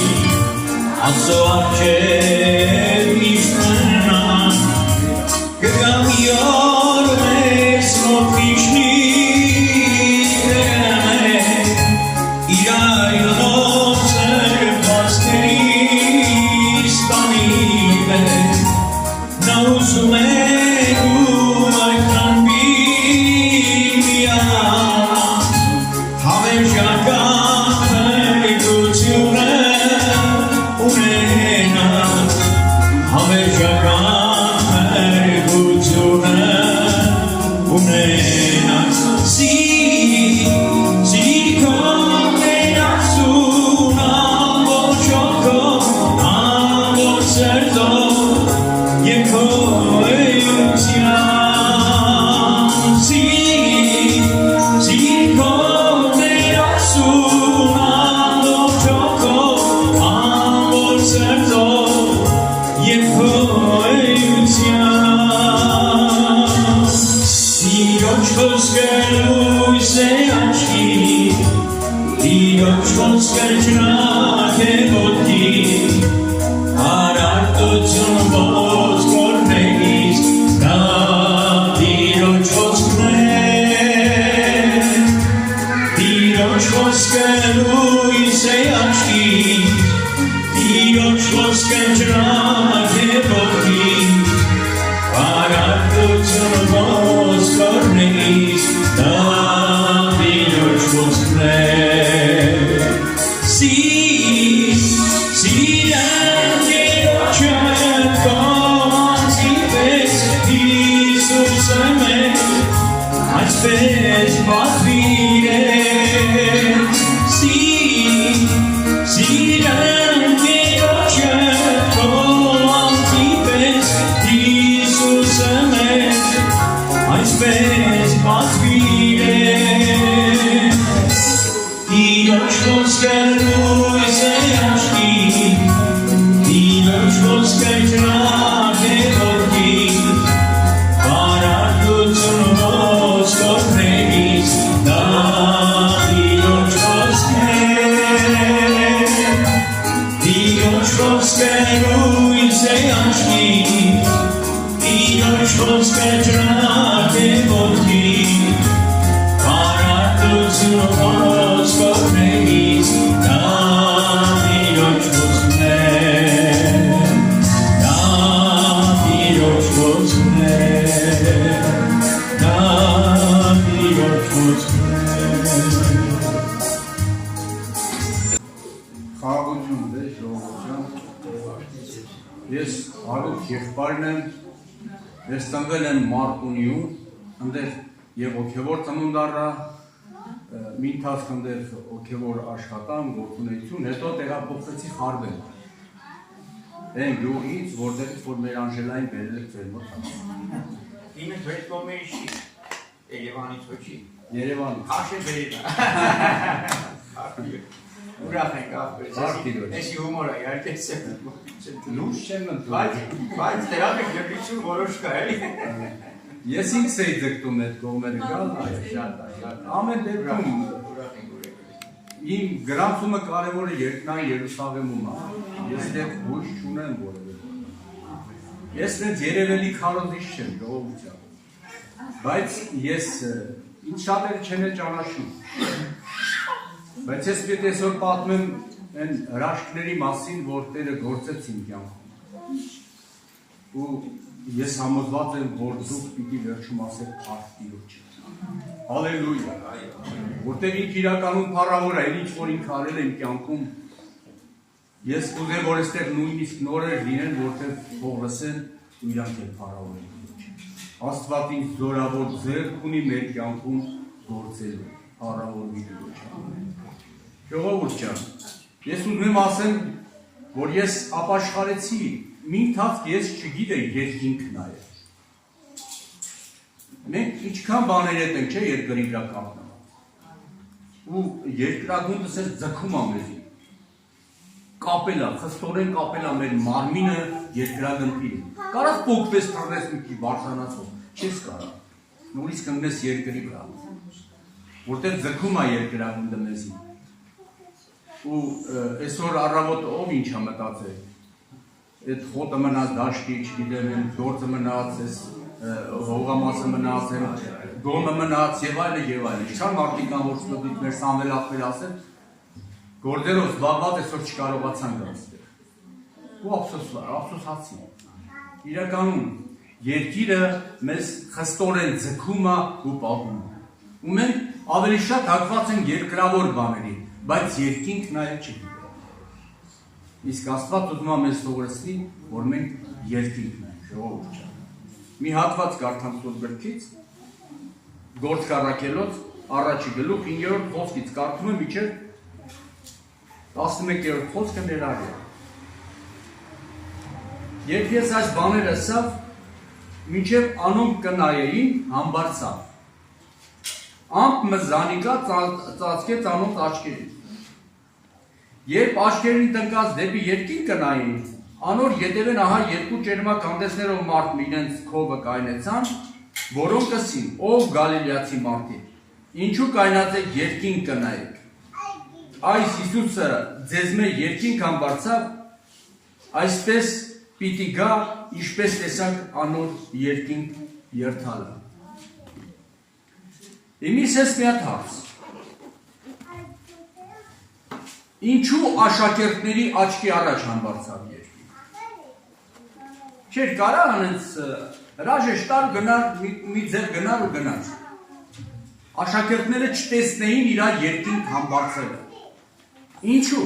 Աստծո առջև միշտ մնաս, կգա մի օր մեզ մոտ իջնի Տերը, իր այլոնով զրկված քեզ կանիվ է, նա ուզում է դու այդ կամբին միանաս, հավերժական փրկությունը ունենաս, հավերժական փրկությունը ունենաս, սիրի քո ներածուն ամբողջ հոգով, ամբողջ սրտով և քո էության, սիրի քո ներածուն ամբողջ հոգով, ամբողջ սրտով և քո էության, Տիրոջ խոսքը լույս է աչքի, Տիրոջ խոսքը ջրանք է ոտքի, Արարտություն ոսկորներից, դա Տիրոջ խոսքն է, Տիրոջ խոսքը լույս է աչքի, Տիրոջ խոսքը ջրանք է ոտքի, Արարտություն ոսկորներից, դա Տիրոջ խոսքն է, սիրեմ Տիրոջը կանցի պես, Հիսուսը մեզ այսպես պատվիրեց, սիրեմ Տիրոջը կանցի պես, Հիսուսը մեզ այսպես պատվիրեց, Տիրոջ խոսքը լույս է աչքի, Տիրոջ խոսքը ջրանք է ոտքի, Արարտություն ոսկորներից, դա Տիրոջ խոսքն է, Տիրոջ խոսքը լույս է աչքի, Տիրոջ խոսքը ջրանք է ոտքի, Արարտություն ոսկորներից, դա Տիրոջ խոսքն է, դա Տիրոջ խոսքն է, դա Տիրոջ խոսքն է։ Խաղաղություն դե ժողովրդյան, ես Արուք եղբայրն եմ, ես ծնվել եմ Մարտունիում, ընդեր և ոգևոր ծնունդ առա, մի ընթացք ընդեր ոգևոր աշխատանք, գործունեություն, հետո տեղափոխվեցի Խարվեն, այն գյուղից, որտեղից որ մեր Անժելային բերել եք ձեր մոտ։ Իմը թույլ կողմերի չի, Երևանից ոչ չի։ Երևան։ Քաշ է բերել։ Ուրախ ենք ախպեր։ Էսի հումոր է, իհարկե Լուրջ չեմ ընդունում։ Բայց դրանք գրություն որոշ կա, էլի։ Ես ինքս էի ձգտում այդ կողմերը գալ, շատ։ Ամեն դեպքում իմ գրանցումը կարևորը երկնային Երուսաղեմում է։ Ես դեռ հույս չունեմ որևէ։ Ես նենց երևելի քարոզիչ չեմ, ժողովուրդ, բայց ես ինձ շատերը չեն ճանաչում, բայց ես պետք է այսօր պատմեմ այն հրաշքների մասին, որ Տերը գործեց իմ կյանքում, ու ես համոզված եմ, որ դուք պիտի վերջում ասեք փառք Տիրոջը, հալելույա, որտեղ ինք իրականում փառավոր է, ինչ որ ինք արել է իմ կյանքում. Ես կուզեմ, որ այստեղ նույնիսկ նորեր լինեն, որտեղ թող լսեն ու իրանք էլ փառավոր են. Աստված ինձ զորավոր ձեռք ունի մեր կյանքում գործելու, փառավորվի Տիրոջը։ Ժողովուրդ ջան, ես ուզում եմ ասեմ, որ ես ապաշխարեցի, մի ընթացք ես չգիտեի երկինք նայել։ Մենք ինչքան բաներ ենք, չէ, երկրի վրա կապնված։ Ու երկրագունդս էլ ձգում ա մեզի։ Կապելա, խստորեն կապելա մեր մարմինը երկրագնդին։ Կարաս պոկվես թռնես մի քիչ բարձրանացով, չես կարա։ Նորից կանգնես երկրի վրա։ Որտեղ ձգում ա երկրագունդը մեզի։ Ու այսօր առավոտ ով ինչ ա մտածել։ Այդ խոտը մնաց դաշտի, չգիտեմ, գործը մնաց, հողամասը մնաց, գոմը մնաց եւ այլն։ Ինչքան մարդիկ կան, որ ստուդիտ մեր Սամվել ախվել ասել, գործերով զբաղված այսօր չկարողացան գալ։ Ու ափսոսացի։ Իրականում երկիրը մեզ խստորեն ձգում ա ու պահում։ Ու մենք ավելի շատ հակված ենք երկրավոր բաների, բայց երկինք նայել չգիտենք։ Իսկ Աստված ուզում է մեզ սովորեցնի, որ մենք երկինք նայենք, ժողովուրդ ջան։ Մի հատված կարդամ Սուրբ գրքից, Գործք առաքելոց, առաջի գլուխ 9-րդ խոսքից կարդում եմ մինչև 11-րդ խոսքը ներառյալ։ Երբ ես այս բաները ասավ, մինչև անոնք կնայեին, համբարձավ։ Ամպ մզանիկա ծածկեց անոնց աչքերին։ Երբ աչքերին տնկած դեպի երկին կնային, անոր ետևեն ահա երկու ճերմակ հանդեսներով մարդ իրենց քովը կայնեցան, որոնք կսին, ով գալիլեացի մարդիկ, ինչու կայնած եք երկին կնայեք։ Այս Հիսուսը ձեզ մեր երկինք համբարձավ, այսպես պիտի գա, ինչպես տեսակ անոր երկինք երթալը։ Իմիս ես մի հատ հարց։ Ինչու աշակերտների աչքի առաջ համբարձավ երկինք։ Չէր կարա անենց հրաժեշտար գնար, մի ձեր գնար ու գնար։ Աշակերտները չտեսնեին իրա երկինք համբարձելը։ Ինչու։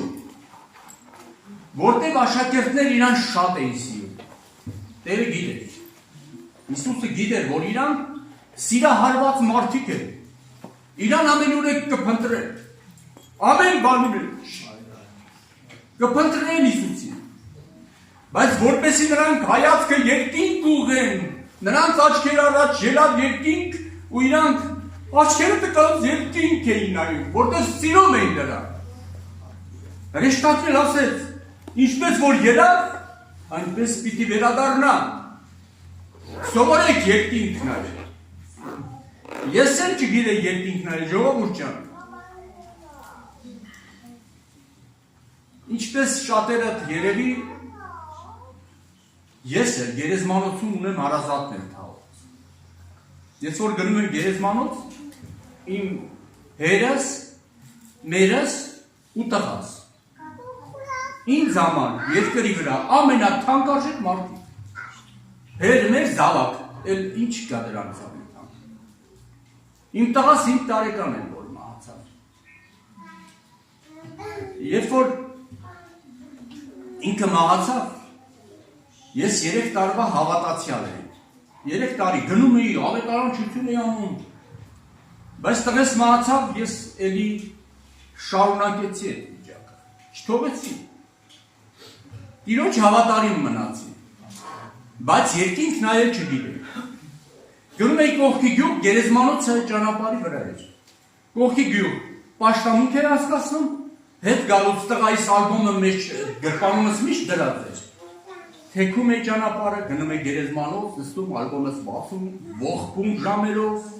Որտեղ աշակերտներ իրան շատ էին սիրում։ Տերը գիտեր։ Հիսուսը գիտեր, որ իրան սիրահարված մարդիկ են։ Իրան ամենուրեք կփնտրեն։ Ամեն բանի մեջ կփնտրեն Հիսուսին։ Բայց որպեսի նրանք հայացքը երկինք ուղղեն, նրանց աչքեր առաջ ելավ երկինք ու իրանք աչքերը տկած երկինք էին նայում, որտեղ սիրում էին նրան։ Հրեշտակն ասեց, ինչպես որ ելավ, այնպես պիտի վերադառնա։ Սովորեք երկինք նայել։ Ես էլ չգիտեի երկինք նայել, ժողովուրդ ջան։ Ինչպես շատերդ երևի, ես էլ գերեզմանոցում ունեմ հարազատներ թաղոց։ Ես որ գնում եմ գերեզմանոց, իմ հերս, մերս ու տղաս։ Ինձ համար երկրի վրա ամենաթանկարժեք մարդիկ։ Հեր մեր զավակ, էլ ինչ կա դրանց ամենաթանկ։ Իմ տղաս 5 տարեկան են, որ մահացավ։ Երբ որ ինքը մահացավ, ես 3 տարվա հավատացյալ էի։ 3 տարի գնում էի, ավետարանչություն էի անում։ Բայց տղես մահացավ, ես էլի շարունակեցի այդ վիճակը։ Չթողեցի։ Տիրոջ հավատարիմ մնացի, բայց երկինք նայել չգիտեի։ Գնում էի կողքի գյուղ, գերեզմանոցը ճանապարհի վրա էր։ Կողքի գյուղ, պաշտամունք էր անցկացնում, հետ գալուց տղայիս ալբոմը մեջ գրպանումս միշտ դրած էր։ Թեքում էի ճանապարհը, գնում էի գերեզմանոց, նստում ալբոմս բացում, ողբում ժամերով,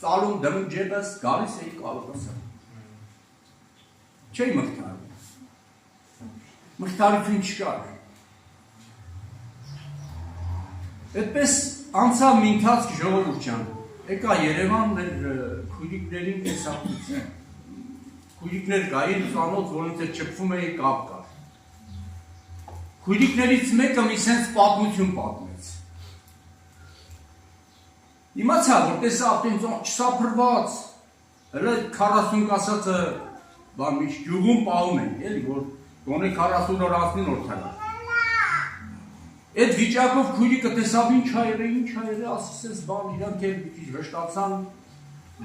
ծալում դնում ջեբս, գալիս էի կալուտասը։ Չէի մխթարում։ Մխթարություն չկար։ Այդպես անցավ մի ընթացք ժողովուրդ ջան, եկա Երևան մեր քույրիկներին տեսակցության, քույրիկներ կային ուսանոց, որոնց հետ շփվում էի կապ կար, քույրիկներից մեկը մի սենց պատմություն պատմեց, իմացա, որ տեսա ապտենցոն չսապրված, հələ 40 կասածը միշտ գյուղում պահում են, էլի, որ գոնե 40 օր անցնին օր թանա։ Այդ վիճակով քույրիկը տեսավ ինչ հայեր է, ասես բան իրանք էլ մի քիչ վշտացան,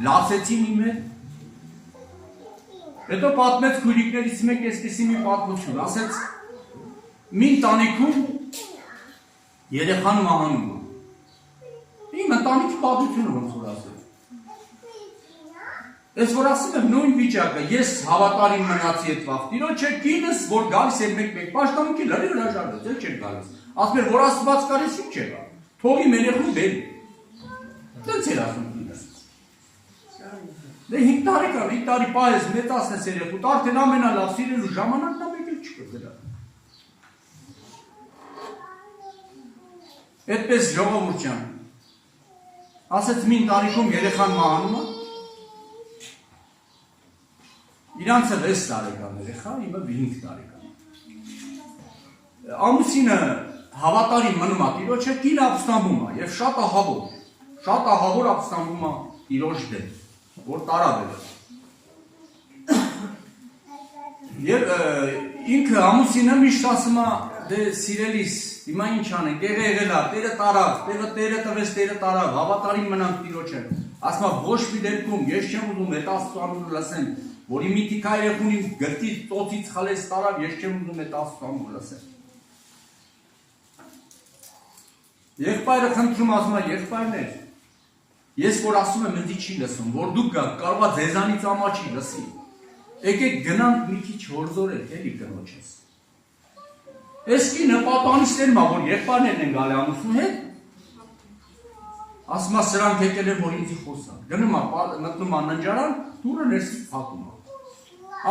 լացեցին իմ հետ։ Հետո պատմեց քույրիկներից մեկ այսպիսի մի պատմություն, ասեց մի ընտանիքում երեխան մահանում է։ Իմ ընտանիքի պատմությունը ոնց որ ասել։ Ես որ ասում եմ նույն վիճակը, ես հավատարիմ մնացի այդ վաղտիրոջը, կինս, որ գալիս էր մեկ-մեկ պաշտամունքի լրի հրաժարվեց, էլ չէր գալիս։ Ասում էր, որ Աստված կարես ինչ չեղա, թողի երեխուն բերի։ Դենց էր ասում կինս։ Դե 5 տարեկան, 5 տարի պահես, մեծացնես երեխուդ, արդեն ամենալավ սիրելու ժամանակն ամեկ էլ չկր դրա։ Այդպես ժողովուրդ ջան, ասեց մի ընտանիքում երեխան մահանում է, իրանցը 6 տարեկան երեխա, իմը 5 տարեկան։ Ամուսինը հավատարիմ մնում է տիրոջը, կինը ապստամբում է եւ շատ ահավոր ապստամբում է տիրոջ դեմ, որ տարավ է։ Եվ ինքը ամուսինը միշտ ասում է, դե սիրելիս, հիմա ինչ անենք, տեղը եղել է, տերը տարավ, տեղը տվեց, տերը տարավ, հավատարիմ մնանք տիրոջը։ Ասում է, ոչ մի դեպքում, ես չեմ ուզում այդ Աստծուն լսեմ, որ իմ միտիկա երեխուն իմ գրտից ծոցից խալես տարավ, ես չեմ ուզում այդ Աստծուն լսեմ։ Եղբայրը խնդրում ասում է, եղբայրներ, ես որ ասում եմ ինձ չի լսում, որ դուք կարող է ձեզանից ամաչի լսի, եկեք գնանք մի քիչ հորձորեք, էլի կնոջս։ Այս կինը պատանիստերում է, որ եղբայրներն են գալի ամուսնու հետ, ասում է սրանք եկել են, որ ինձի խոսան, գնում է, մտնում է ննջարան, դուրը ներսից փակում է։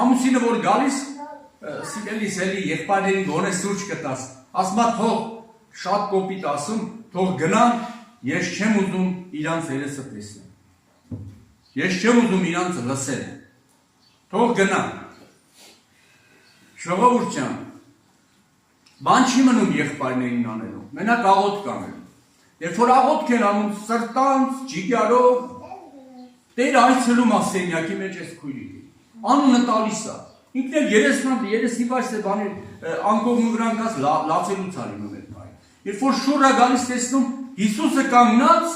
Ամուսինը որ գալիս, սիրելիս էլի եղբայրներին գոնե սուրճ կտաս, ասում է թող շատ կոպիտ ասում, թող գնան, ես չեմ ուզում իրանց երեսը տեսնեմ, ես չեմ ուզում իրանց լսել, թող գնան։ Ժողովուրդ ջան, բան չի մնում եղբայրներին անելու, մենակ աղոթք անելու, երբ որ աղոթք են անում սրտանց, ջիգարով, Տերը այցելում է սենյակի մեջ այս քույրիկի, անունը տալիս է, ինքն էլ երեսի վայրս է բաներ անկողն ու վրան գազ լացելուց արի մում այդ բայ։ Երբ որ շուրը գալիս տեսնում Հիսուսը կանգնած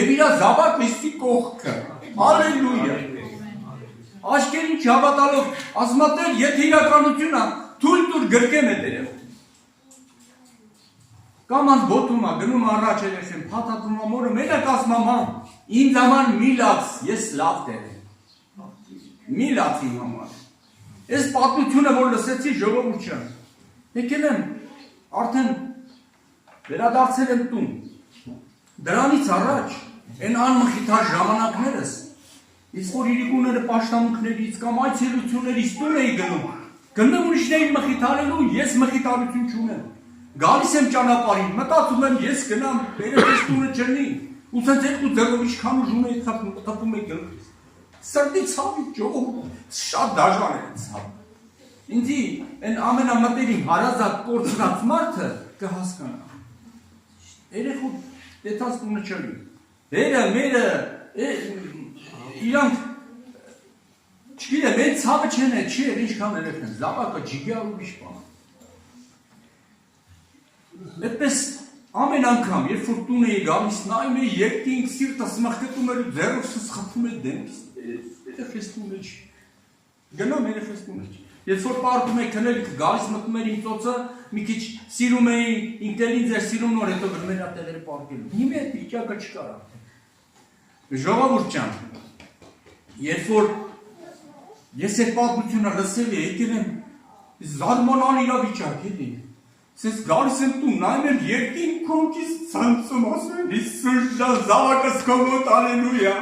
և իրա զավակ Հիսուսի կողքը, ալելույա, աշկերին չհավատալով, ասում է Տեր, եթե իրականություն է, թույլ տուր գրկեմ այդ երեխուն։ Կամ անց գոտում է, գնում առաջ երեխեն, փաթաթում է մորը, մենակ ասում է ման, ինձ համար մի լաց, ես լավ տեր եմ, մի լաց իմ համար։ Այս պատմությունը, որ լսեցի ժողովուրդ ջան, եկել եմ, արդեն վերադարձել եմ տուն, դրանից առաջ, այն անմխիթար ժամանակներս, իսկ որ իրիկուները պաշտամունքներից կամ այցելություններից տուն էի գնում ուրիշներին մխիթարելու, ես մխիթարություն չունեմ, գալիս եմ ճանապարհին, մտածում եմ, ես գնամ, բերես տունը չնի, ու սենց երկու ձեռով իշխան ուժում էի թփում էի գլխիս, սրտի ցավի ժողովուրդ, շատ դաժան է ցավ, ինձի այն ամենամտերիմ հարազատ կորցրած մարդը կհասկանա, երեխու դետած տունը չնի, դերը, մերը, իրանք, չգիտեմ, այդ ցավը չեն է, չի էր ինչքան երեխեն, զավակը ջիգյալ ու իշպան։ Այդպես ամեն անգամ, երբ որ տուն էի գալիս, նայում էի երկինք, սիրտս մխկտում էր ու ձեռով սխախում էր դեմքիս, երեխես տուն մեջ, գնում երեխես տուն մեջ։ Երբ որ պարտում էի քնել, գալիս մտնում էր իմ ծոցը, մի քիչ սիրում էի, ինքն ինձ էր սիրում նոր, հետո գնում էր տեղերը պարկելու։ Հիմա այդ վիճակը չկար արդեն։ Ժողովուրդ ջան, երբ որ ես այդ պատմությունը լսել եմ, եկել եմ զարմանալ իրավիճակ, էլի։ Սենց գալիս եմ տուն, նայում եմ երկինք քոնքից ցանցում, ասում եմ Հիսուս ջան, զավակս քո մոտ, ալելույա։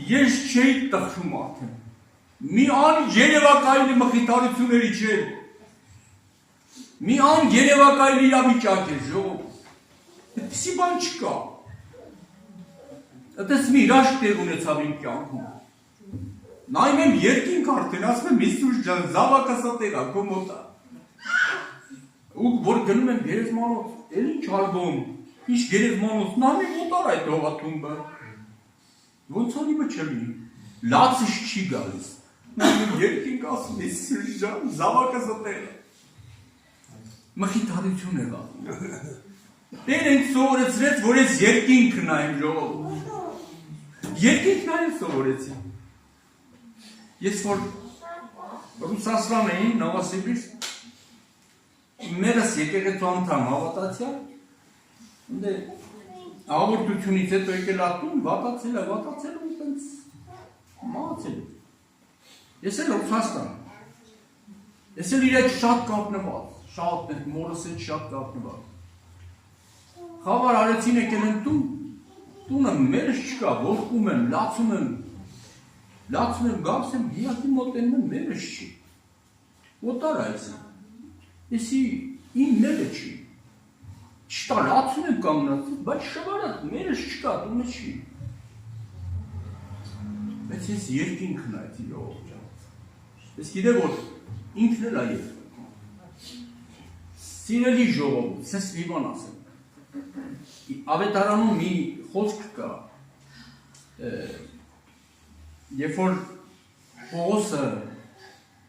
Ես չէի տխրում արդեն։ Մի երևակայելի մխիթարությունների չէր։ Մի երևակայելի իրավիճակ էր, ժողովուրդ։ Այդպիսի բան չկա։ Այդպես մի իրաշք տեղ ունեցավ իմ կյանքում։ Նայում եմ երկինք արդեն, ասում եմ Իսուս ջան, զավակը սա տեղա, քո մոտ է։ Ու որ գնում եմ գերեզմանոց, էլ ինչ ալբոմ, ինչ գերեզմանոց, նայում եմ մոտար այդ հողաթումբը։ Ոնց որ իմը չլինի, լացս չի գալիս։ Նայում եմ երկինք, ասում եմ Իսուս ջան, զավակը սա տեղա։ Մխիթարություն է գալու։ Տեր ենք սովորեցրեց, որ ես երկինք նայեմ ժողովուրդ։ Երկինք նայեմ սովորեցի։ Ես որ Ռուսաստան էին, Նովոսիբիրսկ, մերս եկեղեցու անդամ հավատացյալ, դե հաղորդությունից հետո եկել ատում, վատացել ու տենց մահացել։ Ես էլ Ռուսաստան, ես էլ իր այդ շատ կապնված, շատ մորս հետ շատ կապնված։ Խավար արեցին եկել են տունը մերս չկա, ողկում եմ, լացում եմ, գալիս եմ, հիակի մոտենում եմ, մերս չի։ Ոտար այսին, եսի իմ մերը չի, չտա լացում եմ կանգնացել, բայց շվարատ, մերս չկա, տունը չի։ Բայց ես երկինքն այդ իրողով ճան։ Ես գիտե որ ինքն էլ այև։ Սիրելի ժողովուրդ, սես մի բան ասեմ։ Ավետարանում մի խոսք կա, երբ որ Պողոսը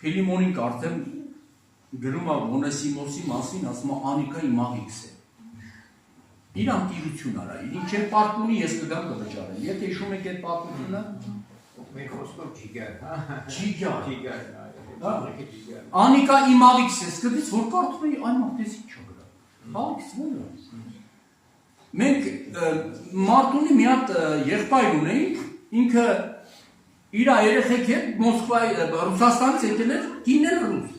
Փիլիմոնին կարծեմ գրում է Օնեսիմոսի մասին, ասում է Անիկայի մաղիքս է։ Իր անկիրություն արա, ինչ է պատմունի ես կգամ կվճարեմ, եթե հիշում եք այդ պատմությունը, Մենք խոսքով ջիգար, ջիգար, Անիկա իմ մաղիքս է, սկզբից որ կարդում էի այն մաղթեսի չգրա, մաղիքս որ է։ Մենք Մարտունի մի հատ եղբայր ունեինք, ինքը իր երեխեք հետ Մոսկվայի Ռուսաստանից եկել էր կինել ռուս։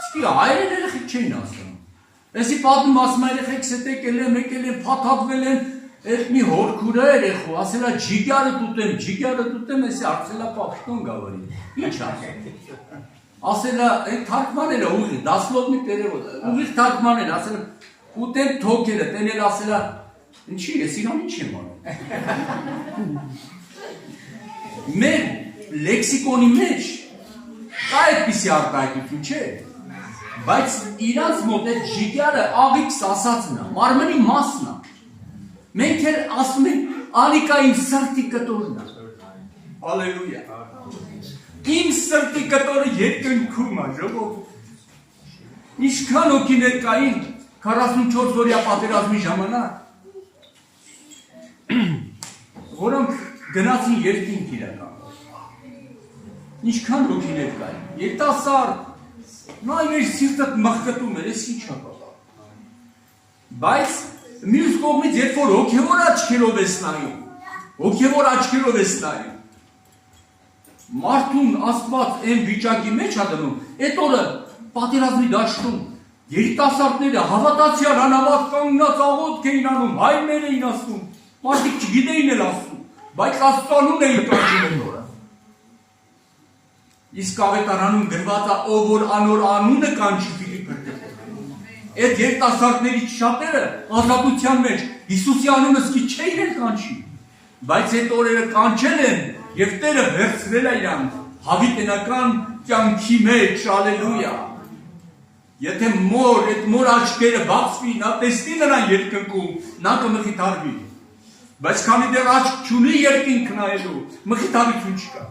Իսկ հայերեն երեխեք չէին ասում։ Էսի պատմում ասում երեխեքս հետ եկել են, փաթաթվել են, այդ մի հորքուրա երեխու, ասելա ջիգարը տուտեմ, էսի արցելա պապշտոն գավարի։ Ինչ ասում։ Ասելա այդ թարգմանել է ուղիղ, դասլովնիկ տերևոտ, ուղիղ թարգմանել, ասելա ուտեմ թոքելը, տենել ասելա, ինչի, ես իրան ինչ եմ անում։ Մեր լեքսիկոնի մեջ կա այդպիսի արտահայտություն չէ, բայց իրանց մոտ այդ ջիգարը աղիքս ասածն է, մարմնի մասն է։ Մենք էլ ասում ենք Անիկա իմ սրտի կտորն է։ Հալելույա։ Իմ սրտի կտորը երկնքում է, ժողովուրդ։ Ինչքան հոգիներ կային 44 օրյա պատերազմի ժամանակ, որոնք գնացին երկինք իրական։ Ինչքան հոգիներ կային, երիտասարդ, նայում էր սիրտդ մխկտում էր, ես ինչ հապատա։ Բայց մյուս կողմից երբ որ հոգևոր աչքերով ես նայում, մարդուն Աստված այն վիճակի մեջ է դնում, այդ օրը պատերազմի դաշտում երիտասարդները հավատացյալ անհավատ կանգնած աղոթք էին անում, հայրներ էին ասում, մարդիկ չգիտեին էլ ասում, բայց Աստծանուն էին կանչում այդ օրը։ Իսկ ավետարանում գրված է ով որ անոր անունը կանչի պիտի փրկվի։ Այդ երիտասարդներից շատերը ազատության մեջ Հիսուսի անունը սկի չէին էլ կանչի, բայց այդ օրերը կանչել են եւ Տերը վերցրել է իրան հավիտենական կյանքի մեջ, հալելույա։ Եթե այդ մոր աչքերը բացվի, նա տեսնի նրան երկնքում, նա կմխիթարվի։ Բայց քանի դեռ աչք չունի երկինք նայելու, մխիթարություն չկա։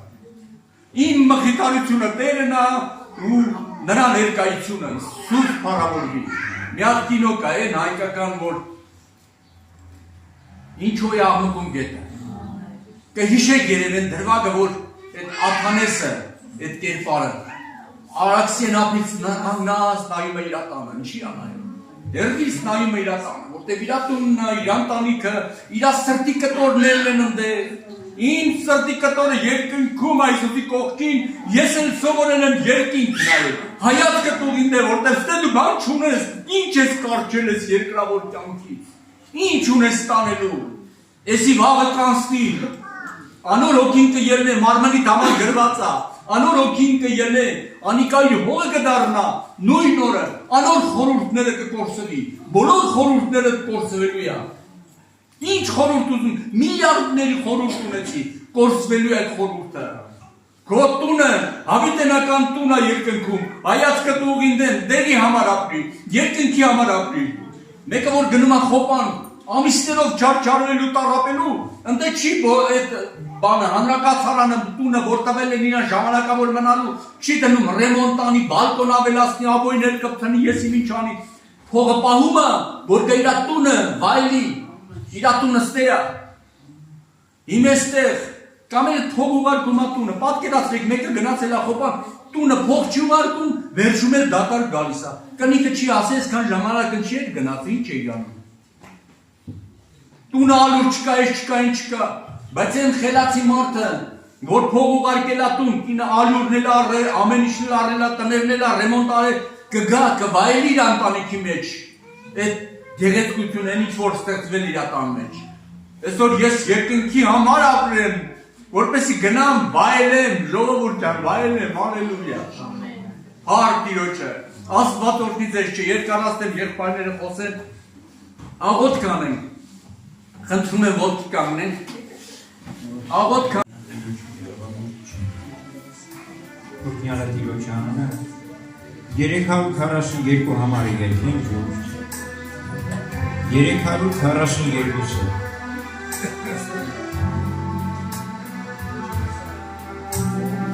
Իմ մխիթարությունը Տերն է ու նրա ներկայությունը սուրբ փառավորվի։ Մի հատ կինո կա այն հայկական, որ ինչու է աղմկում գետը։ Կհիշեք երևեն դրվագը, որ այդ Աթանեսը, այդ կերպարը Արաքսիեն ապից նանգնաս նայում է իրատանը, ինչի անայում։ Դերվից նայում է իրատանը, որտև իրատունն է, իրան տանիքը, իրա սրտի կտորներն են ընդեր։ Իմ սրտի կտորը երկնքում Այսուսի կողքին, ես էլ սովորել եմ երկինք նայել։ Հայացքը տուղին է, որտև ստե դու բան չունես, ինչ ես կարճել ես երկրավոր կյանքից։ Ինչ ունես տանելու։ Էսի վաղը կանցնի։ Անոր հոգին կելնե մարմնի համար գրված է, անոր հոգին կելնե, անիկայի հողը կդառնա, նույն օրը, անոր խորհուրդները կկորսվի, բոլոր խորհուրդները կկորսվելու է։ Ինչ խորհուրդ ուզում, միլիարդների խորհուրդ ունեցի, կորսվելու է այդ խորհուրդը։ Քո տունը, հավիտենական տուն է երկնքում, հայացքը ուղին դերի համար ապրի, երկնքի համար ապրի։ Մեկը որ գնում է խոպան, ամիսներով չարչարելու տառապելու, ընդ չի այդ բանը հանրակացարանը տունը որ տվել են իրան ժամանակավոր մնալու, չի դնում ռեմոնտանի, բալկոն ավելացնի, աբոյներ կպցնի, ես ինչ անի, փողը պահում է, որ կա իր տունը վայելի, իր տունը ստեյա, իմ էստեղ, կամ էլ փող ուղարկում է տունը, պատկերացրեք մեկը գնացել է խոպան, տունը փող չի ուղարկում, վերջում էլ դատարկ գալիս է, կնիկը չի ասես քան ժամանակը չի էլ գնաց, ինչ է իրանում։ Տունը ալուր չկա, ես չկա, ինչ չկա, բայց են խելացի մարդը, որ փող ուղարկել է տուն, կինը ալուրն էլ առել, ամեն ինչն էլ առել է, տներն էլ ռեմոնտ արել, կգա, կվայելի իր ընտանիքի մեջ, այդ գեղեցկությունը, ինչ որ ստեղծվել իր տան մեջ։ Այսօր ես երկնքի համար ապրեմ, որպեսի գնամ, վայելեմ, ժողովուրդ ջան, վայելեմ, հալելույա։ Փառք Տիրոջը, Աստված օրհնի ձեզ, չերկարացնեմ եղբայրները խոսեն, աղոթ կանենք, խնդրում եմ ոտքի կանգնենք, աղոթ Օրհնյալը Տիրոջի անունը 342 համարի երկնք 342-ը Hallelujah.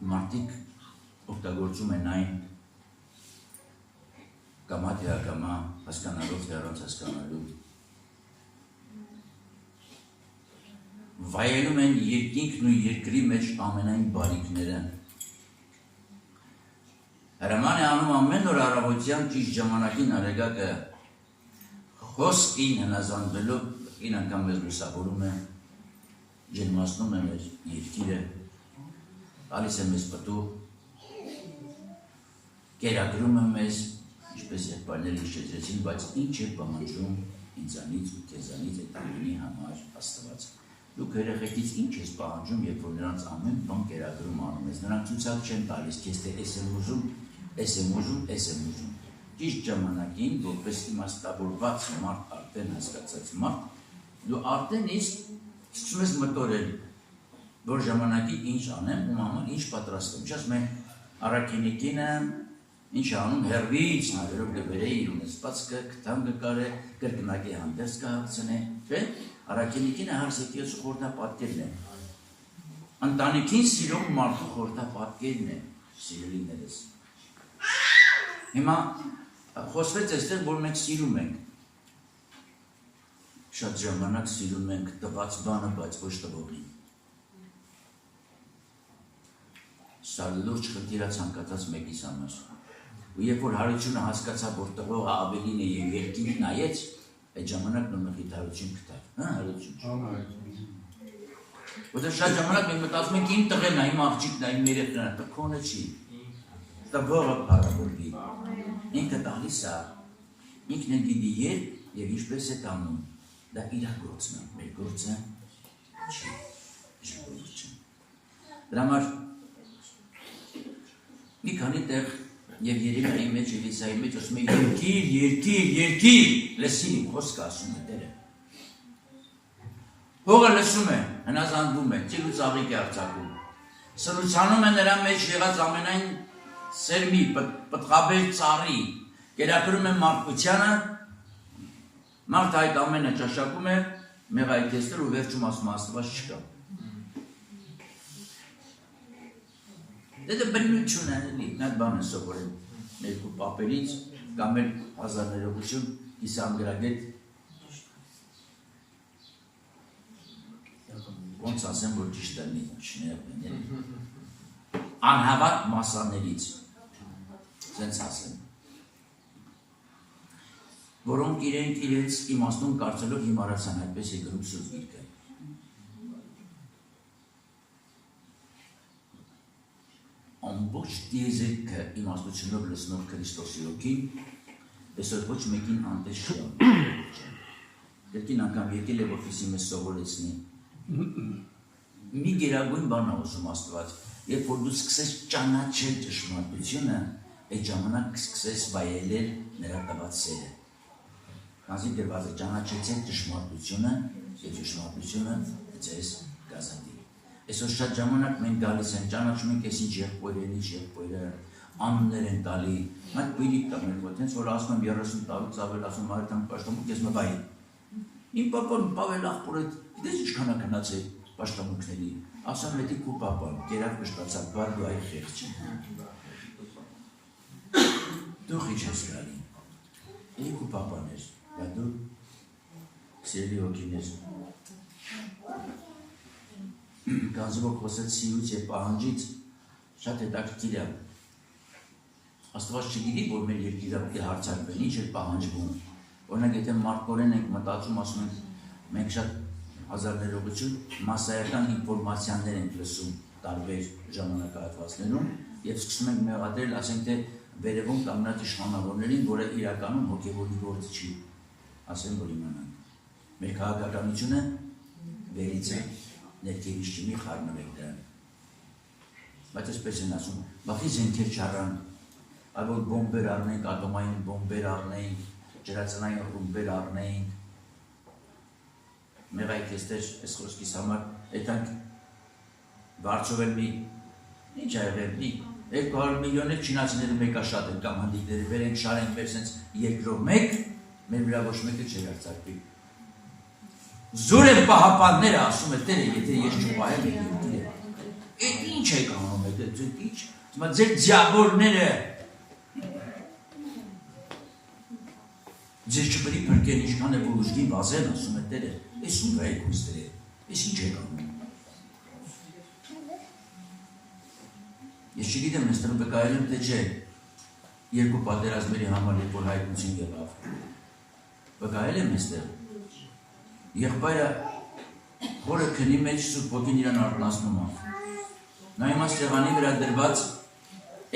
Մարդիկ օգտագործում են այն կամա թե ակամա հասկանալով թե առանց հասկանալու վայելում են երկինքն ու երկրի մեջ ամենայն բարիքները հրաման է անում ամեն օր առավոտյան ճիշտ ժամանակին արեգակը խոսքին հնազանդվելով կին անգամ մեզ լուսավորում է ջերմացնում է մեր երկիրը Ալիս է մեզ պտուղ, կերագրում է մեզ, ինչպես եղբայրները հիշեցրեցին, բայց ինչ է պահանջում ինձանից ու քեզանից այդ ամենի համար Աստված։ Դուք երեխեքից ինչ ես պահանջում, երբ որ նրանց ամեն բան կերագրում անում ես, նրանք ցուցակ չեն տալիս, քեզ թե էս եմ ուզում, էս եմ ուզում, էս եմ ուզում։ Ճիշտ ժամանակին, որպես իմաստավորված մարդ, արդեն հասկացած մարդ, դու արդեն իսկ սկսում ես մտորել որ ժամանակի ինչ անեմ, ում համար ինչ պատրաստեմ, չասում եմ առաքինիկինը, ինչ անում, հերվից, նավերով գբեր է իր ունեցվածքը, կտան գկար է, կրկնակի հանդերս կհաղցն է, չէ, առաքինիկինը հարսեկիոց խորդապատկերն է, ընտանիքին սիրող մարդու խորդապատկերն է, սիրելիներս, հիմա խոսվեց էստեղ, որ մենք սիրում ենք, շատ ժամանակ սիրում ենք տված բանը, բայց ոչ տվողին, Սա լուրջ խնդիր է ցանկացած մեկիս համար։ Ու երբ որ հարությունը հասկացա, որ տղողը ավելին է եւ երկինք նայեց, այդ ժամանակ նա մխիթարություն գտավ, հա, հարություն։ Որտեղ շատ ժամանակ մենք մտածում ենք իմ տղեն է, իմ աղջիկն է, իմ երեխան է, տղողը չի։ Տղողը փառավորվի։ Ինքը տալիս է, ինքն է գիտի երբ եւ ինչպես է տանում։ Դա իր գործն է, մեր գործը չի։ Դրա համար մի քանի տեղ եւ Երեմիայի մեջ եւ Իսայի մեջ ասում է երկիր, լսի խոսքը ասում է Տերը։ Հողը լսում է, հնազանդվում է, ծիլուց աղիք է արձակում։ Սրուցանում է նրա մեջ եղած ամենայն սերմի, պտղաբեր ծառի, Կերակրում եմ մարդկությանը, մարդը այդ ամենը ճաշակում է, մեղայի տեսներ ու վերջում ասում Աստված չկա։ Դա բնություն է, այդ բանը սովորել երկու պապերից կամ էլ հազար ներողություն Իսանգրագետ ոնց ասեմ, որ ճիշտ լինի, չներվների անհավատ մասաներից սենց ասեմ, որոնք իրենց իմաստուն կարծելով հիմարացան, այդպես է գրում Սուրբ Գիրքը։ Ամբողջ տիեզերքը իմաստությունով լցնող Քրիստոսի ոգին այսօր ոչ մեկին անտես չի անում։ Երկին անգամ եկել է որպեսզի մեզ սովորեցնի։ Մի գերագույն բան է ուզում Աստված, երբ որ դու սկսես ճանաչել ճշմարտությունը, այդ ժամանակ սկսես վայելել նրա տված սերը։ Քանզի գրված է ճանաչեցեք ճշմարտությունը, եւ ճշմարտությունը ձեզ կազատի։ Այսօր շատ ժամանակ մենք գալիս են, ճանաչում ենք այսինչ եղբայրը, անուններ են տալի, այդ բույրիկ տամել, որ տենց որ ասում եմ 30 տարուց ավել, ասում Մարիթան պաշտամուկ ես մվայի։ Իմ պապան Պավել աղբոր էդ, դες ինչքան ակնած է պաշտամուկների, ասում էդի քու պապան, կերավ կշտացավ, բար դու այ խեղճ։ Դու խիչ ես գալի, էդի քու պապան ես, բայց դու սիրելի հոգին ես։ Քանզի որ խոսեց սիրուց եւ պահանջից, շատ հետաքրքիր է։ Աստված չգիտի, որ մեր երկիրը պետք է հարցակվեն, ինչ է պահանջվում։ Օրինակ, եթե մարդկորեն ենք մտածում, ասում ենք, մենք շատ հազար ներողություն, մասսայական ինֆորմացիաներ ենք լսում տարբեր ժամանակահատվածներում եւ սկսում ենք մեղադրել, ասենք թե վերևում կանգնած իշխանավորներին, որը իրականում հոգեվորի գործ չի, ասեմ, որ իմանանք։ Մեր քաղաքականությունը վերից է, ներքևից չի, մի խառնվեք դրան։ Բայց այսպես են ասում, բախի զենքեր չառան, այլ որ բոմբեր առնենք, ատոմային բոմբեր առնենք, ջրածնային ռումբեր առնենք, մեղայի կեստեր այս խոսքիս համար, այդանք վարձովել մի, ինչ է եղել, մի 200 միլիոներ չինացիները մեկա շատ են կամ հանդիկները վերենք, շարենք մեր սենց երկրով մեկ, մեր վրա ոչ մեկը չէր արձակվի։ Զուր են պահապանները ասում է տերը, եթե ես չպահել եմ երկիրը, այդ ինչ եք անում է, ձեր ձյավորները, ձեզ չպրի պրկեն ինչքան է որ ուժգին վազեն, ասում է տերը, ես ում վրա եք ուզ տերը, ես ինչ եք անում։ Ես չգիտեմ ես տրում վկայել եմ, թե չէ, երկու պատերազմերի համար երբ որ հայտնություն եղավ, վկայել եմ ես տեղ, եղբայրը խորը քնի մեջ Սուրբ Ոգին իրան արթնացնում է, նա հիմա սեղանի վրա դրված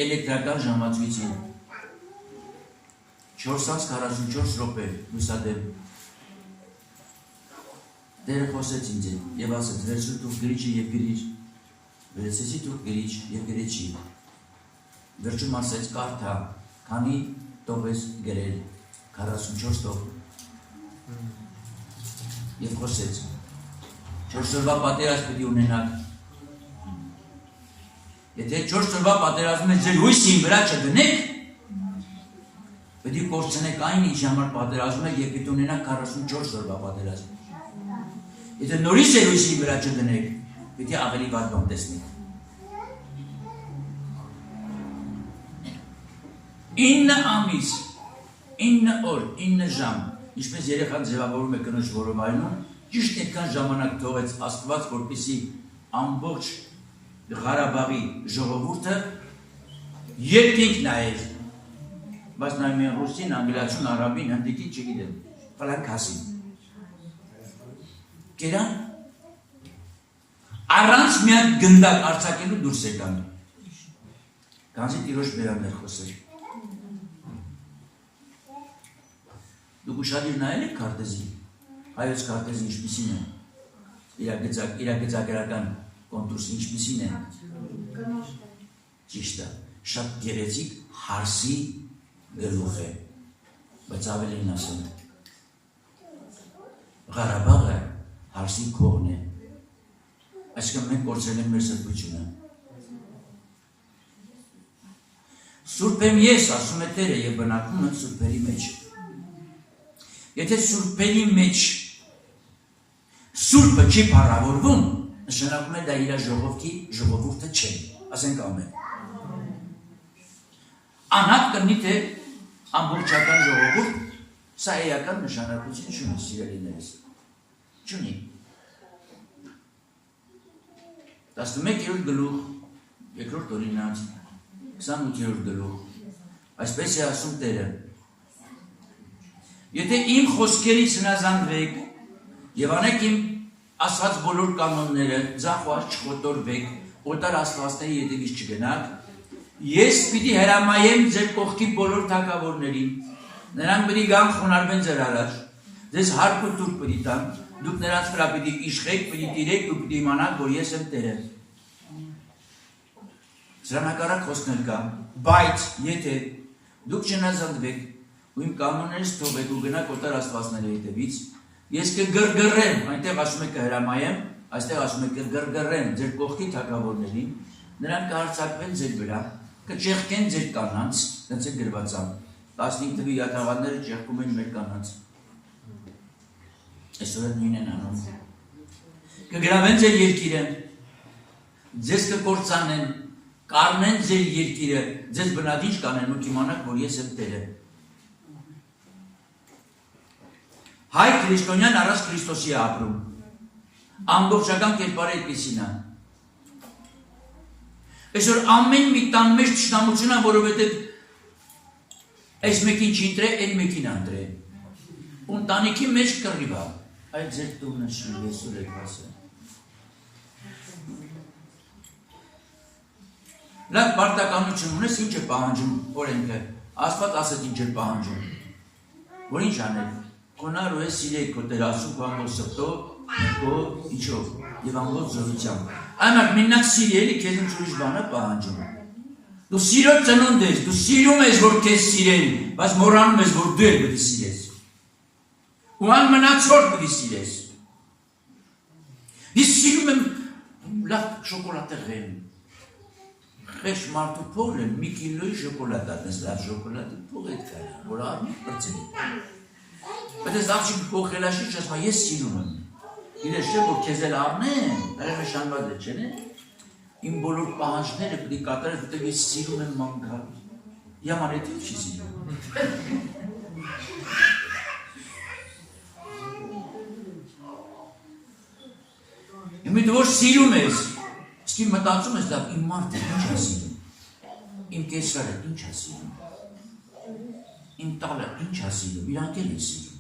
էլեկտրական ժամացույցին 444 րոպե լուսադեմ Տերը խոսեց ինձ եւ ասեց վերցրու դու գրիչը եւ գրիր վերցեցի դու գրիչ եւ գրեցի վերջում ասեց կարդա քանի տող ես գրել 44 տող եւ խոսեց 4 օրվա պատերազմ պետք է ունենաք եթե 4 օրվա պատերազմը ձեր հույսին վրա չդնեք պետք է կորցնեք այն ինչ համար պատերազմում եք եւ պետք է ունենաք 44 օրվա պատերազմ եթե նորից ձեր հույսին վրա չդնեք պետք է ավելի վատ բան տեսնեք 9 ամիս 9 օր 9 ժամ ինչպես երեխան ձևավորում է կնոջ որովայնում ճիշտ այդքան ժամանակ թողեց Աստված որպեսզի ամբողջ Ղարաբաղի ժողովուրդը երկինք նայեր բայց նայում են ռուսին, անգլիացուն, արաբին, հնդիկին, չգիտեմ, ֆլանկասին կերան առանց միակ գնդակ արձակելու դուրս եկան կանզի տիրոջ բերաններ խոսել դուք ուշադիր նայել եք քարտեզին հայոց քարտեզը ինչպիսին է իրագծագրական կոնտուրսը ինչպիսին է ճիշտ է շատ գեղեցիկ հարսի գլուխ է բայց ավելին ասեմ Ղարաբաղը հարսի քողն է այսինքն մենք կորցրել ենք մեր սրբությունը Սուրբ եմ ես, ասում է Տերը, եւ բնակվում եմ սուրբերի մեջ։ Եթե սուրբերի մեջ սուրբը չի փառավորվում, նշանակում է դա իր ժողովուրդը չէ, ասենք ամեն։ Անհատ կնի թե ամբողջական ժողովուրդ, սա էական նշանակություն չունի, սիրելիներս, չունի։ 11-րդ գլուխ, 2-րդ օրինաց, 28-րդ գլուխ, այսպես է ասում Տերը. Եթե իմ խոսքերից հնազանդվեք եւ անեք իմ ասված բոլոր կանոնները, ձախված չխոտորվեք, օտար աստվածների ետևից չգնաք, ես պիտի հրամայեմ ձեր կողքի բոլոր թագավորներին, նրանք պիտի գան խոնարհվեն ձեր առաջ, ձեզ հարկ ու տուր պիտի տան, դուք նրանց վրա պիտի իշխեք, պիտի տիրեք ու պիտի իմանաք, որ ես եմ Տերը։ Սրանակարակ խոսքներ կա, բայց եթե դուք չհնազանդվեք ու իմ կանոններից թողեք ու գնաք օտար աստվածների հետևից, ես կգրգռեմ, այնտեղ ասում է կհրամայեմ, այստեղ ասում է կգրգռեմ ձեր կողքի թագավորներին, նրանք կհարձակվեն ձեր վրա, կճեղքեն ձեր կանանց, դրանց է գրված ա, 15 թվի յաթաղանները ճեղքում են մեր կանանց, այսօր նույն են անում, կգրավեն ձեր երկիրը, ձեզ կկործանեն, կառնեն ձեր երկիրը, ձեզ բնադիչ կանեն ու կիմանաք, որ ես եմ Տերը։ Հայ քրիստոնյան առանց Քրիստոսի է ապրում, ամբողջական կերպարը այդպիսին է։ Այսօր ամեն մի տան մեջ թշնամություն է, որովհետև այս մեկին չընտրե, այն մեկին ընտրե։ Ընտանիքի մեջ կռիվ է, այդ ձեր տունը շուտ այսօր եք ասել։ Լավ պարտականություն ունես, ինչ է պահանջում օրենքը, Աստված ասեց ինչ է պահանջում, որ ինչ անել, կոնար ու ես սիրեք քո Տեր Աստծուն քո ամբողջ սրտով, քո ինչով եւ ամբողջ զորությամբ։ Այնակ մենակ սիրելի քեզ ինչ ուրիշ բան է պահանջում։ Դու սիրո ծնունդ ես, դու սիրում ես որ քեզ սիրեն, բայց մոռանում ես որ դու էլ պետք է սիրես։ Ու անմնացորդ պետք է սիրես։ Ես սիրում եմ լավ շոկոլադը ղեմ։ Խեշ մարդու փողը մի կիլոյի շոկոլադ ատես լավ շոկոլադը փող է կա, որ արմի պրծելի։ Բայց ես աղջիկ կողելաշի չասմա, ես սիրում եմ։ Իրես չէ, որ քեզ էլ առնեն, դա նշանված է, չէ՞։ Իմ բոլոր պահանջները պետք է կատարել, որտեղ ես սիրում եմ մանկալ։ Յամանեթի չի սիրում։ Իմիդ որ սիրում ես, իսկ իմ մտածում ես, լավ, իմ մարդը ինչ է սիրում, իմ կեսարը ինչ է սիրում, իմ տալը ինչ է սիրում, իրանք էլ է սիրում։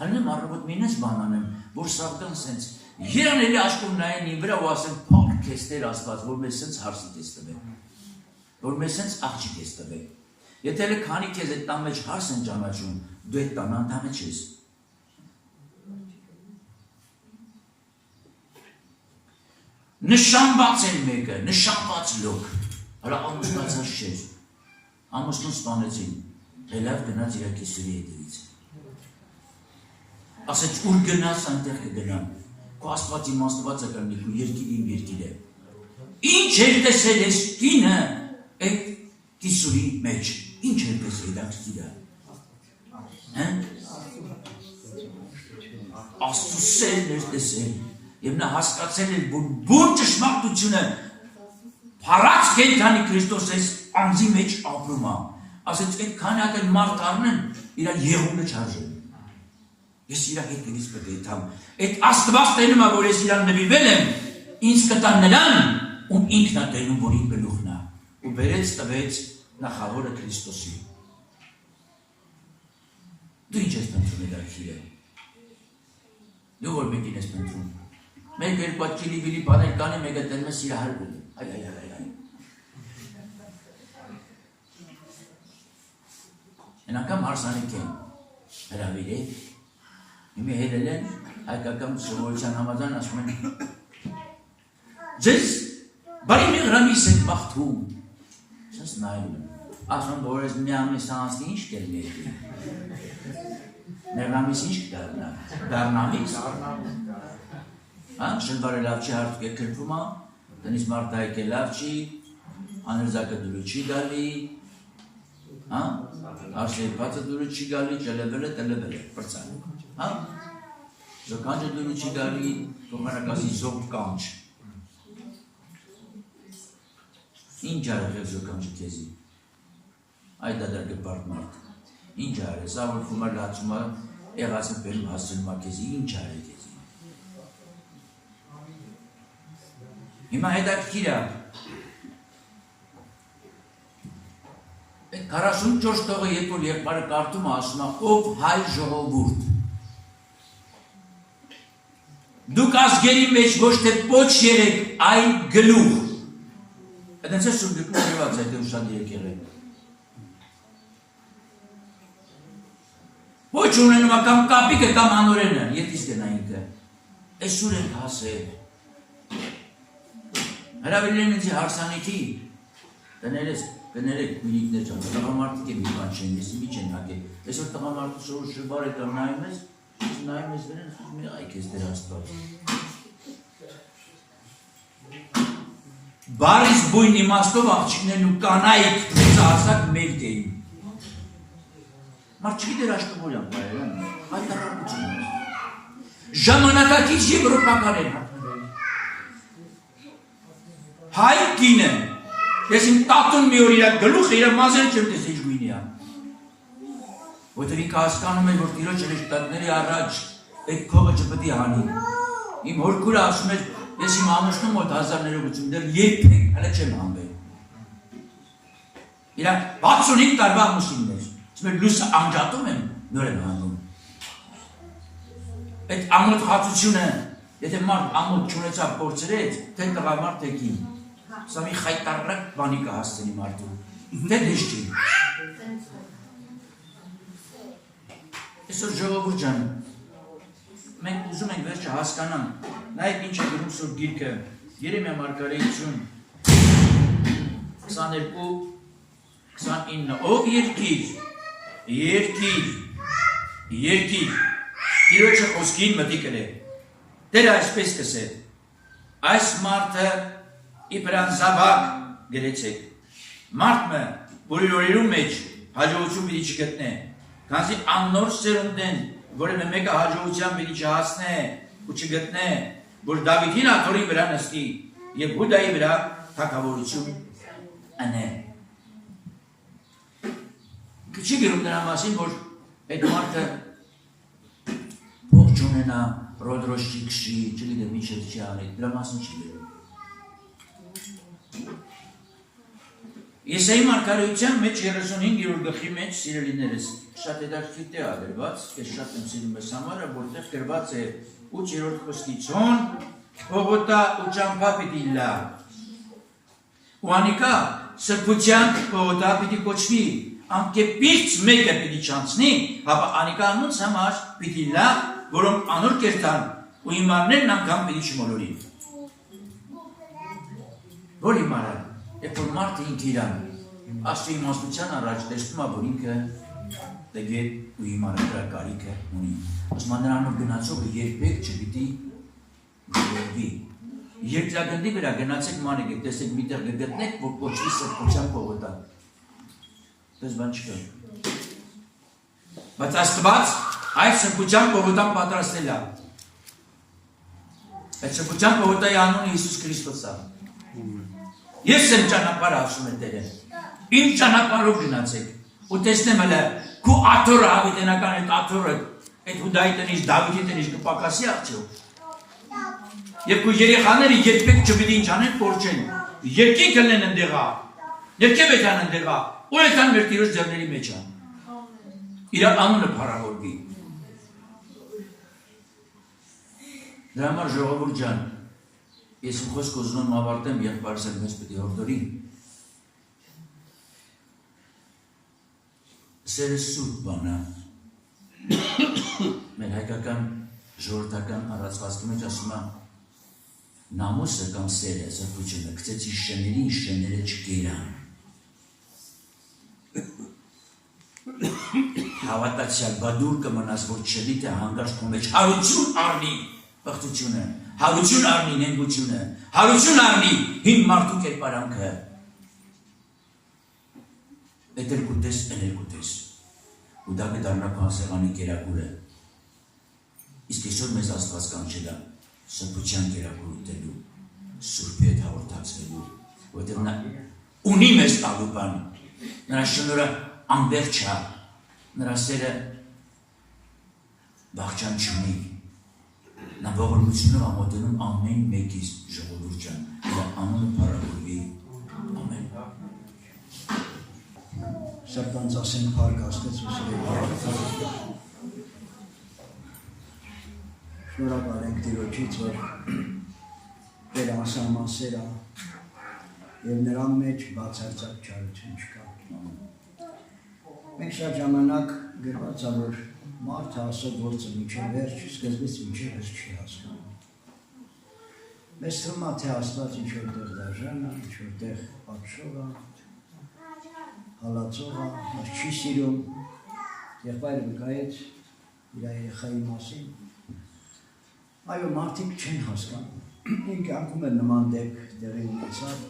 Հալնեմ առավոտ մինես բանանեմ, որ սաղկան սենց երանելի աշկում նայեն իմ վրա ու ասեն պակ կեզ Տեր Աստված, որ մեզ սենց հարսի կեզ տվեք, որ մեզ սենց աղջի կեզ տվեք։ Եթե էլ քանի կեզ այդ տան մեջ հարս են ճանաչում, դու այդ տան անդամը չես։ Նշանված են մեկը, նշանված լոք, հլա ամուսնացած չէր, ամուսնուն սպանեցին, հելավ գնաց իրա կեսուրի հետևից։ Ասեց ուր գնաս այնտեղ կգնամ, քո Աստված իմ Աստվածը կլինի, քո երկիրը իմ երկիր է։ Ինչ էր տեսել ես կինը այդ կիսուրի մեջ, ինչ էր տեսել հետաքրքիր է։ Աստծու սերն էր տեսել, եւ նա հասկացել էր, որ բուն ճշմարտությունը փառած կենդանի Քրիստոս անձի մեջ ապրում է։ Ասեց այդքան հատ մարդ առնեն, իր եղունգը չարժեն։ Ես իրա հետևից պետք է թամ։ Այդ Աստված տենում է, որ ես իրան նվիրվել եմ, ինձ կտա նրան, ում ինքն է տենում, որ իմ գլուխն է, ու բերեց տվեց նախավորը Քրիստոսի։ Դու ինչ ես փնտրում հետաքրքիր է։ Դու որ մեկին ես փնտրում։ Մեկ երկու կիլի բաներ կանի, մեկը տենում ես իր հարգում։ Այ։ Են անգամ հարսանիք են հրավիրել, իմի հետել են հայկական սովորության համաձայն ասում են ձեզ բարի մեղրամիս են մաղթում, սենց նայում են, ասում որ ես մի ամիս անցնի ինչ կերնի էդի, մեղրամիս ինչ կդարնա, դարնամիս, շնվարը լավ չի հարդուկ է կրպում ա, տնից մարդայք է լավ չի, Աներզակը դուրը չի գալի, արշեպացը դուրը չի գալի, ճելևել է, տելևել է, պրծան, զոկանջը դուրը չի գալի, թողանակասի զոկ կանչ, ինչ արեղ է զոկանջը կեզի, այդ ադար գպարդ մարդ, ինչ արեղ, սա որ խումար լացում է, եղացը բերում հասցնում է կեզի, ինչ արեղ կեզի, հիմա հետաքրքիր է, Այդ 44 տողը երբ որ եղբայրը կարդում է, ասում է, ով հայ ժողովուրդ։ Դուք ազգերի մեջ ոչ թե պոչ երեք, այլ գլուխ։ Այդպես է սուրգիկում գրված այդ ուշադիր եկեղեցին։ Ոչ ունենում է կամ կապիկը կամ անօրենը, ետից գնա ինքը։ Այս ուր ենք հասել։ Հրավիրել ինձ հարսանիքի, կներեք մինիկներ ճան, տղամարդիկ է մի բան չեն, եսի մի չեն հակել, այսօր տղամարդը շորու շրբար է կամ նայում ես վերեն, մի այք ես դեր աստված։ Բարիս բույն իմաստով աղջիկներն ու կանայք ծահասակ մերկ էին։ Մարդ չգիտեր աշկվորյան բայերան, այդ առարկություն է։ Ժամանակակից եվրոպական են հատներել։ Հայ կին են, ես իմ տատուն մի օր իրակ գլուխ իրակ մազեն չեմ տեսել գույնի ան։ Որտեղ ինքը հասկանում է, որ տիրոջ հրեշտակների առաջ այդ քողը չպետի հանի։ Իմ հորքուրը ասում էր, ես իմ ամուսնում մոտ 1000 ներողություն դեր երբեք հələ չեմ հանվել։ Իրակ 65 տարվա ամուսիններ, ասում էր լույսը անջատում եմ, նոր եմ հանում։ Այդ ամոթ խացությունը, եթե մարդ ամոթ չունեցավ փորձրեց, թե տղամարդ թե կին, սա մի խայտարակ բանի կհասցնի մարդու, թե դեշ չի։ Այսօր ժողովուրդ ջան, մենք ուզում ենք վերջը հասկանանք, նայեք ինչ է գրում Սուրբ Գիրքը, Երեմիա մարգարեություն 22-29, ով երկիր, Տիրոջը խոսքին մտիկն է, Տերը այսպես կսե, այս մարդը իբրան զավակ գրեցեք, մարդը, որ իր օրերում մեջ հաջողություն պիտի չգտնե, քանզի աննոր սերունդեն, որևէ մեկը հաջողության պիտի չհասնե ու չգտնե, որ Դավիթին աթոռի վրա նստի եւ Հուդայի վրա թագավորություն անե։ Չի գրում դրա մասին, որ այդ մարդը փող չունենա, ռոդրոշ չի քշի, չգիտեմ ինչ չի անի, դրա մասին չի գրում։ Եսայի մարգարեության մեջ 35-րդ գլխի մեջ սիրելիներս շատ հետաքրքիր տեղ է գրված, ես շատ եմ սիրում ես համարը, որտեղ գրված է 8-րդ խոսքիցոն, Պողոտա ու ճամփա պիտի լա։ Ու անիկա սրբության Պողոտա պիտի կոչվի, անկեպից մեկը պիտի չանցնի, հապա անիկա անունց համար պիտի լա, որոնք անոր կերտան ու հիմարներն անգամ պիտի չմոլորին։ Որ հիմարը, երբ որ մարդը ինքը իրան, աստծո իմաստության առաջ տեսնում է, որ ինքը դեգետ ու հիմարը դրա կարիքը ունի։ Ասում է նրանով գնացողը երբեք չպիտի ժողովի։ Երկրագնդի վրա գնացեք մանեք, տեսեք միտեղ գտնեք, որ կոչվի սրբության Պողոտա։ Դες բան չկա։ Բայց Աստված այդ սրբության Պողոտան պատրաստել է։ Այդ սրբության Պողոտայի անունը Հիսուս Քրիստոս է։ Ես եմ ճանապարհը ասում եմ Տերը։ Իմ ճանապարհով գնացեք ու տեսնեմ հələ քո աթոռը հավիտենական այդ աթոռը այդ Հուդայի տնից Դավիթի տնից կպակասի արդյոք։ Եվ քո երեխաները երբեք չպիտի ինչ անեն փորձեն։ Երկինքը լեն ընդեղա։ Երկև էտան ընդեղա։ Ու էտան մեր Տիրոջ ձեռների մեջ է։ Իր անունը փառավորվի։ Դրա համար ժողովուրդ ջան, ես իմ խոսքը ուզում եմ ավարտեմ, եղբայրս էլ մեզ պիտի հորդորի։ Սերը սուրբ բան է։ Մեր հայկական ժողովրդական առածվածքի մեջ ասում է նամուսը կամ սերը, սրբությունը, գցեցի շեներին, շեները չկերան։ Հավատացյալ բադուր կմնաս, որ չլի թե հանգարց քո մեջ հարություն առնի պղծությունը, հարություն առնի նենգությունը, հարություն առնի հին մարդու կերպարանքը։ Էդ էլ կուտես, են էլ կուտես։ Ու դա կդառնա քո սեղանի կերակուրը։ Իսկ այսօր մեզ Աստված կանչել է սրբության կերակուր ուտելու, Սուրբի հետ հաղորդակցվելու, որովհետև նա ունի մեզ տալու բան, նրա շնորհը անվերջ է, նրա սերը վախճան չունի, նա ողորմությունով ամոթնում ամեն մեկից ժողովուրդ ջան, նրա անունը փառավորվի, ամեն։ Սրտանց ասենք փառք Աստծո սիրելի։ Շնորհակալ ենք Տիրոջից, որ Տեր անսահման սեր է և նրա մեջ բացարձակ չարություն չկա։ Մենք շատ ժամանակ գրված է, որ մարդը Աստծո գործը մինչև վերջ, սկզբից մինչև վերջ չի հասկանում։ Մեզ թվում է, թե Աստված ինչ-որ տեղ դաժան է, ինչ-որ տեղ պատշող է, հալածող է, μας չի սիրում, եղբայրը վկայեց իր երեխայի մասին։ Այո, մարդիկ չեն հասկանում։ Իմ կյանքում էր նման դեպք տեղի ունեցավ,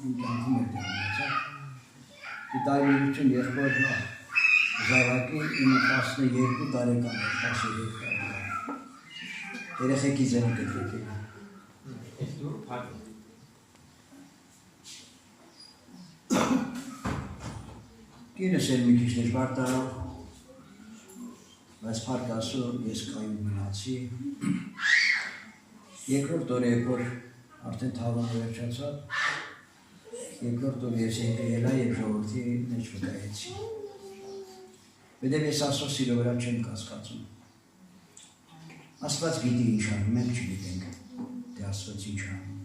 իմ կյանքում էր տեղի ունեցավ։ Ի տարբերություն եղբոր Զավակի իմը 12 տարեկան էր, 13 տարեկան։ Երեխեքի ձեն կտրեք Կինս էր մի քիչ դժվար տարավ, բայց փառք Աստծո ես կայուն մնացի։ Երկրորդ օրը որ արդեն թավանը վերջացավ, երկրորդ օրը ես եկել եւ ժողովրդի մեջ վկայեցի։ Որտեղ ես Աստծո սիրո վրա չեմ կասկածում։ Աստված գիտի ինչ անում, մենք չգիտենք, թե Աստված ինչ անում։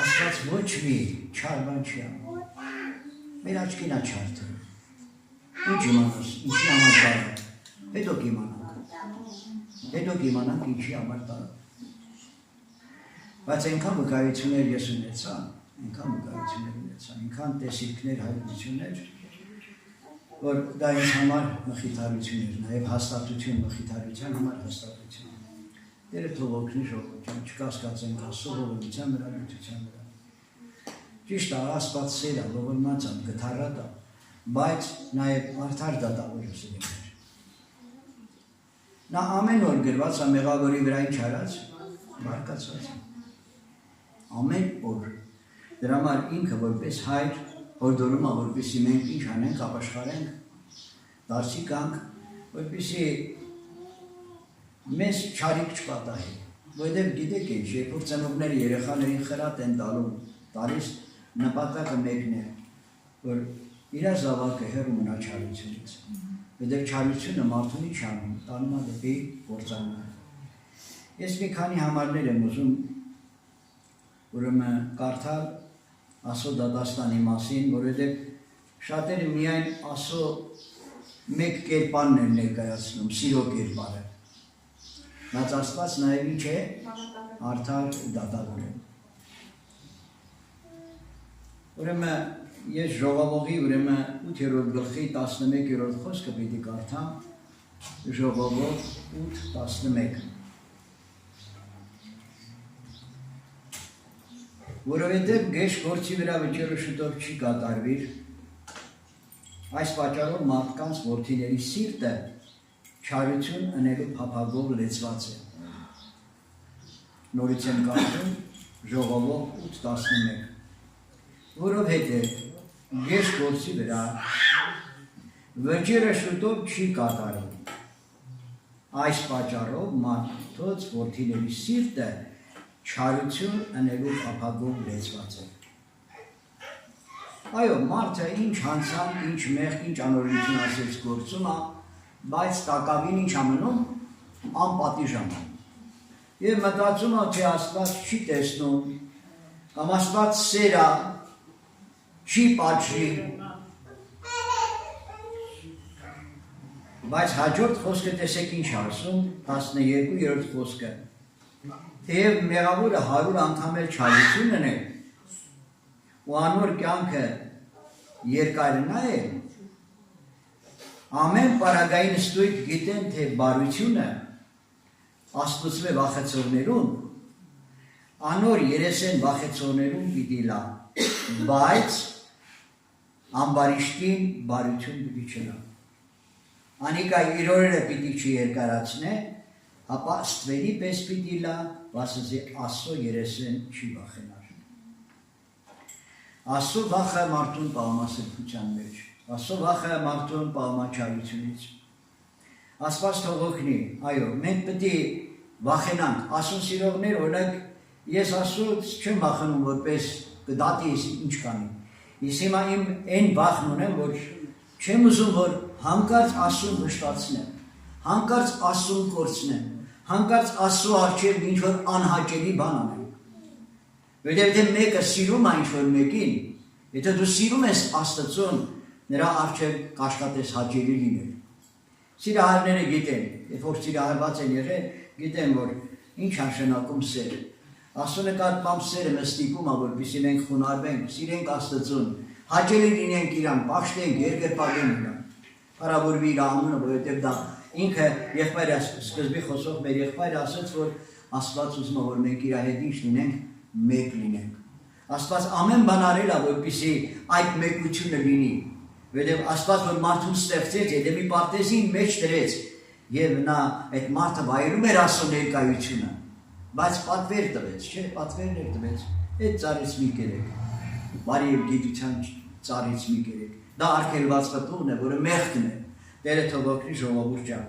Աստված ոչ մի չար բան չի անում։ Մեր աչքին է չար թվում։ Ինչ իմանաս, ինչի համար տարավ, հետո կիմանանք ինչի համար տարավ։ Բայց այնքան վկայություններ ես ունեցա, այնքան տեսիլքներ, հայտնություններ, որ դա ինձ համար մխիթարություն էր, նաև հաստատություն, մխիթարության համար հաստատություն։ Տերը թող օգնի ժողովրդին, չկասկածենք Աստծո ողորմության վրա, նյութության վրա։ Ճիշտ է, Աստված սեր է, ողորմած է, գթառատ է, բայց նաև արդար դատավոր սիրել էր։ Նա ամեն օր գրված է մեղավորի վրա ինչ արած, բարկացած է։ Ամեն օր։ Դրա համար ինքը որպես հայր հորդորում է, որպեսզի մենք ինչ անենք, ապաշխարենք, դարձի կանք, որպեսզի մեզ չարիք չպատահի։ Որովհետև գիտեք ինչ, երբ որ ծնողները երեխաներին խրատ են տալիս, նպատակը մեկն է, որ իր զավակը հեռու մնա չարությունից։ Որովհետև չարությունը մարդունի չանում, տանում է դեպի կործանումը։ Ես մի քանի համարներ եմ ուզում, ուրեմն կարդալ Աստծո դատաստանի մասին, որովհետև շատերը միայն Աստծո մեկ կերպարն են ներկայացնում, սիրո կերպարը։ Բայց Աստված նաև ինչ է, արդար դատավոր է։ Ուրեմն ես ժողովողի 8-րդ գլխի 11-րդ խոսքը պիտի կարդամ, ժողովող 8:11։ Որովհետև գեշ գործի վրա վճիռը շուտով չի կատարվիր, այս պատճառով մարդկանց որդիների սիրտը չարություն ընելու փափագով լեցված է։ Նորից եմ կարդում ժողովող 8:11։ Որովհետև գեշ գործի վրա վճիռը շուտով չի կատարվում, այս պատճառով մարդոց որդիների սիրտը չարություն ընելու փափագով լեցված է։ Այո, մարդը ինչ հանցանք, ինչ մեղք, ինչ անօրենություն ասեց գործում է, բայց տակավին ինչ ամնում, անպատիժ անում։ Եվ մտածում է, թե Աստված չի տեսնում, կամ Աստված սեր է, չի պատժի, բայց հաջորդ խոսքը տեսեք ինչ ասում, 12-րդ խոսքը, թեև մեղավորը 100 անգամ էլ չարություն ուներ, ու անոր կյանքը երկարնա է, ամեն պարագային ստույգ գիտեն, թե բարությունը Աստծո վախեցողներուն, անոր երեսեն վախեցողներուն պիտի լա, բայց ամբարիշտին բարություն պիտի չնա։ Անիկա իր օրերը պիտի չերկարացնե, ապա ստվերի պես պիտի լա, վասզի Աստծո երեսեն չի վախենար։ Աստծո վախը մարդուն պահմասրբության մեջ, Աստծո վախը մարդուն պահմաչարությունից։ Աստված թող օգնի, այո, մենք պիտի վախենանք, Աստծուն սիրողներ, օրինակ ես Աստծուց չեմ վախենում, որպես կդատի ինչ կանի։ Ես հիմա իմ այն վախն ունեմ, որ չեմ ուզում, որ հանկարծ Աստծուն վշտացնեմ, հանկարծ Աստծուն կորցնեմ, հանկարծ Աստծո առջև ինչ-որ անհաճելի բան անեմ։ Որտեղ եթե մեկը սիրում է ինչ-որ մեկին, եթե դու սիրում ես Աստծուն, նրա առջև կաշխատես հաճելի լինել։ Սիրահարները գիտեն, երբ որ սիրահարված են եղել, գիտեն, որ ինչ նշանակում սերը։ Աստծո նկատմամբ սերը մեզ ստիպում է, որպեսզի մենք խոնարհվենք, սիրենք Աստծուն, հաճելի լինենք իրան, պաշտենք, երկրպագենք իրան։ Փառավորվի իր անունը, որովհետև դա ինքը եղբայրը սկզբի խոսող մեր եղբայրը ասաց, որ Աստված ուզում է, որ մենք իր հետ ինչ լինենք, մեկ լինենք։ Աստված ամեն բան արել է, որպեսզի այդ մեկությունը լինի։ Որովհետև Աստված որ մարդուն ստեղծեց, եթե մի պարտեզի մեջ դրեց, եւ նա այդ մարդը վայելում էր Աստծո ներկայությունը, բայց պատվեր տվեց, չէ, պատվերներ տվեց, այդ ծառից մի կերեք, բարի եւ գիտության ծառից մի կերեք։ Դա արգելված կտուղն է, որը մեղքն է, Տերը թող օգնի ժողովուրդ ջան։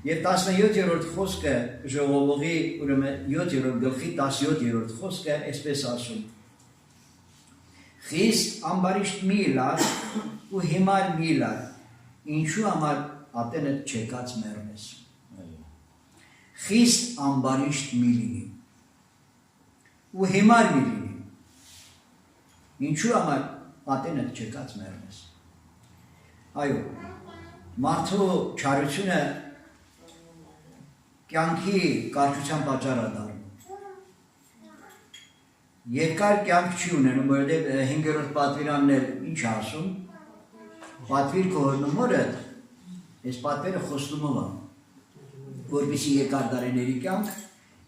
Եվ 17-րդ խոսքը ժողովողի, ուրեմն 7-րդ գլխի 17-րդ խոսքը այսպես ասում. Խիստ ամբարիշտ մի լար ու հիմար մի լար, ինչու համար ատենը չեկած մեռնես։ Խիստ ամբարիշտ մի լինի ու հիմար մի լինի, ինչու համար ատենը չեկած մեռնես։ Այո, մարդու չարությունը կյանքի կարճության պատճառ է դառնում։ Երկար կյանք չի ունենում, որովհետև 5-րդ պատվիրանն էլ ինչ ասում, պատվիր քո հորնումորդ, այս պատվերը խոստումով է, որպեսզի երկար դարիների կյանք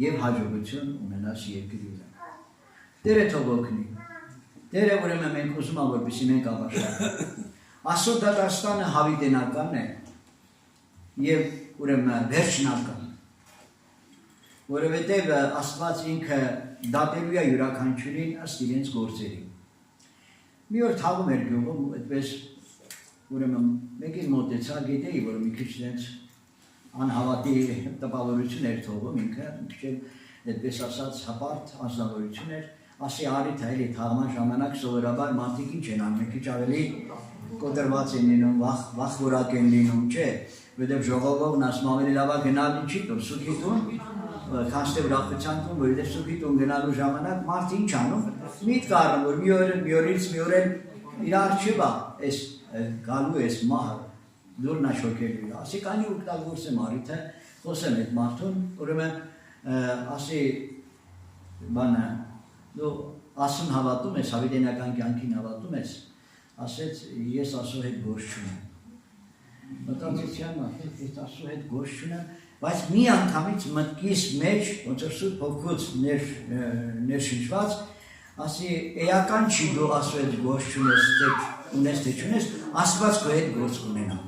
եւ հաջողություն ունենաս երկրի վրա։ Տերը թող օգնի։ Տերը ուրեմն մենք ուզում ենք, որպեսզի մենք ապաշխարենք։ Աստծո դատաստանը հավիտենական է եւ ուրեմն վերջնական, որովհետեւ Աստված ինքը դատելու է յուրաքանչյուրին ըստ իրենց գործերին։ Մի օր թաղում էր գյուղում, այդպես ուրեմն մեկին մոտեցա, գիտեի, որ մի քիչ իրենց անհավատի տպավորություն էր թողում ինքը, մի քիչ այդպես ասած հպարտ անձնավորություն էր, ասի արի թե էլի թաղման ժամանակ սովորաբար մարդիկ ինչ են անում, մի քիչ ավելի կոտրված են լինում, վախ որակ են լինում, չէ, որովհետև ժողովողն ասում ավելի լավ է գնալ ինչի տուն, սուգի տուն, քանստե ուրախության տուն, որովհետև սուգի տուն գնալու ժամանակ մարդ ինչ անում, միտք առնում, որ մի օրից մի օր էլ իր առջև է, այս գալու էս մահը, դուրնա շոքելու, ասի կանի ուգտագործեմ առիթը, խոսեմ այդ մարդուն, ուրեմն ասի բանը, դու Աստծուն հավատում ես, հավիտենական կյանքին հավատում ես, ասեց ես Աստծո հետ գործ չունեմ։ Մտածեցի ես Աստծո հետ գործ չունեմ, բայց մի անգամից մտքիս մեջ, ոնց որ Սուրբ Հոգուց ներշնչված, ասի էական չի դու Աստծո հետ գործ չունես, ունես թե չունես, Աստված քո հետ գործ կունենա։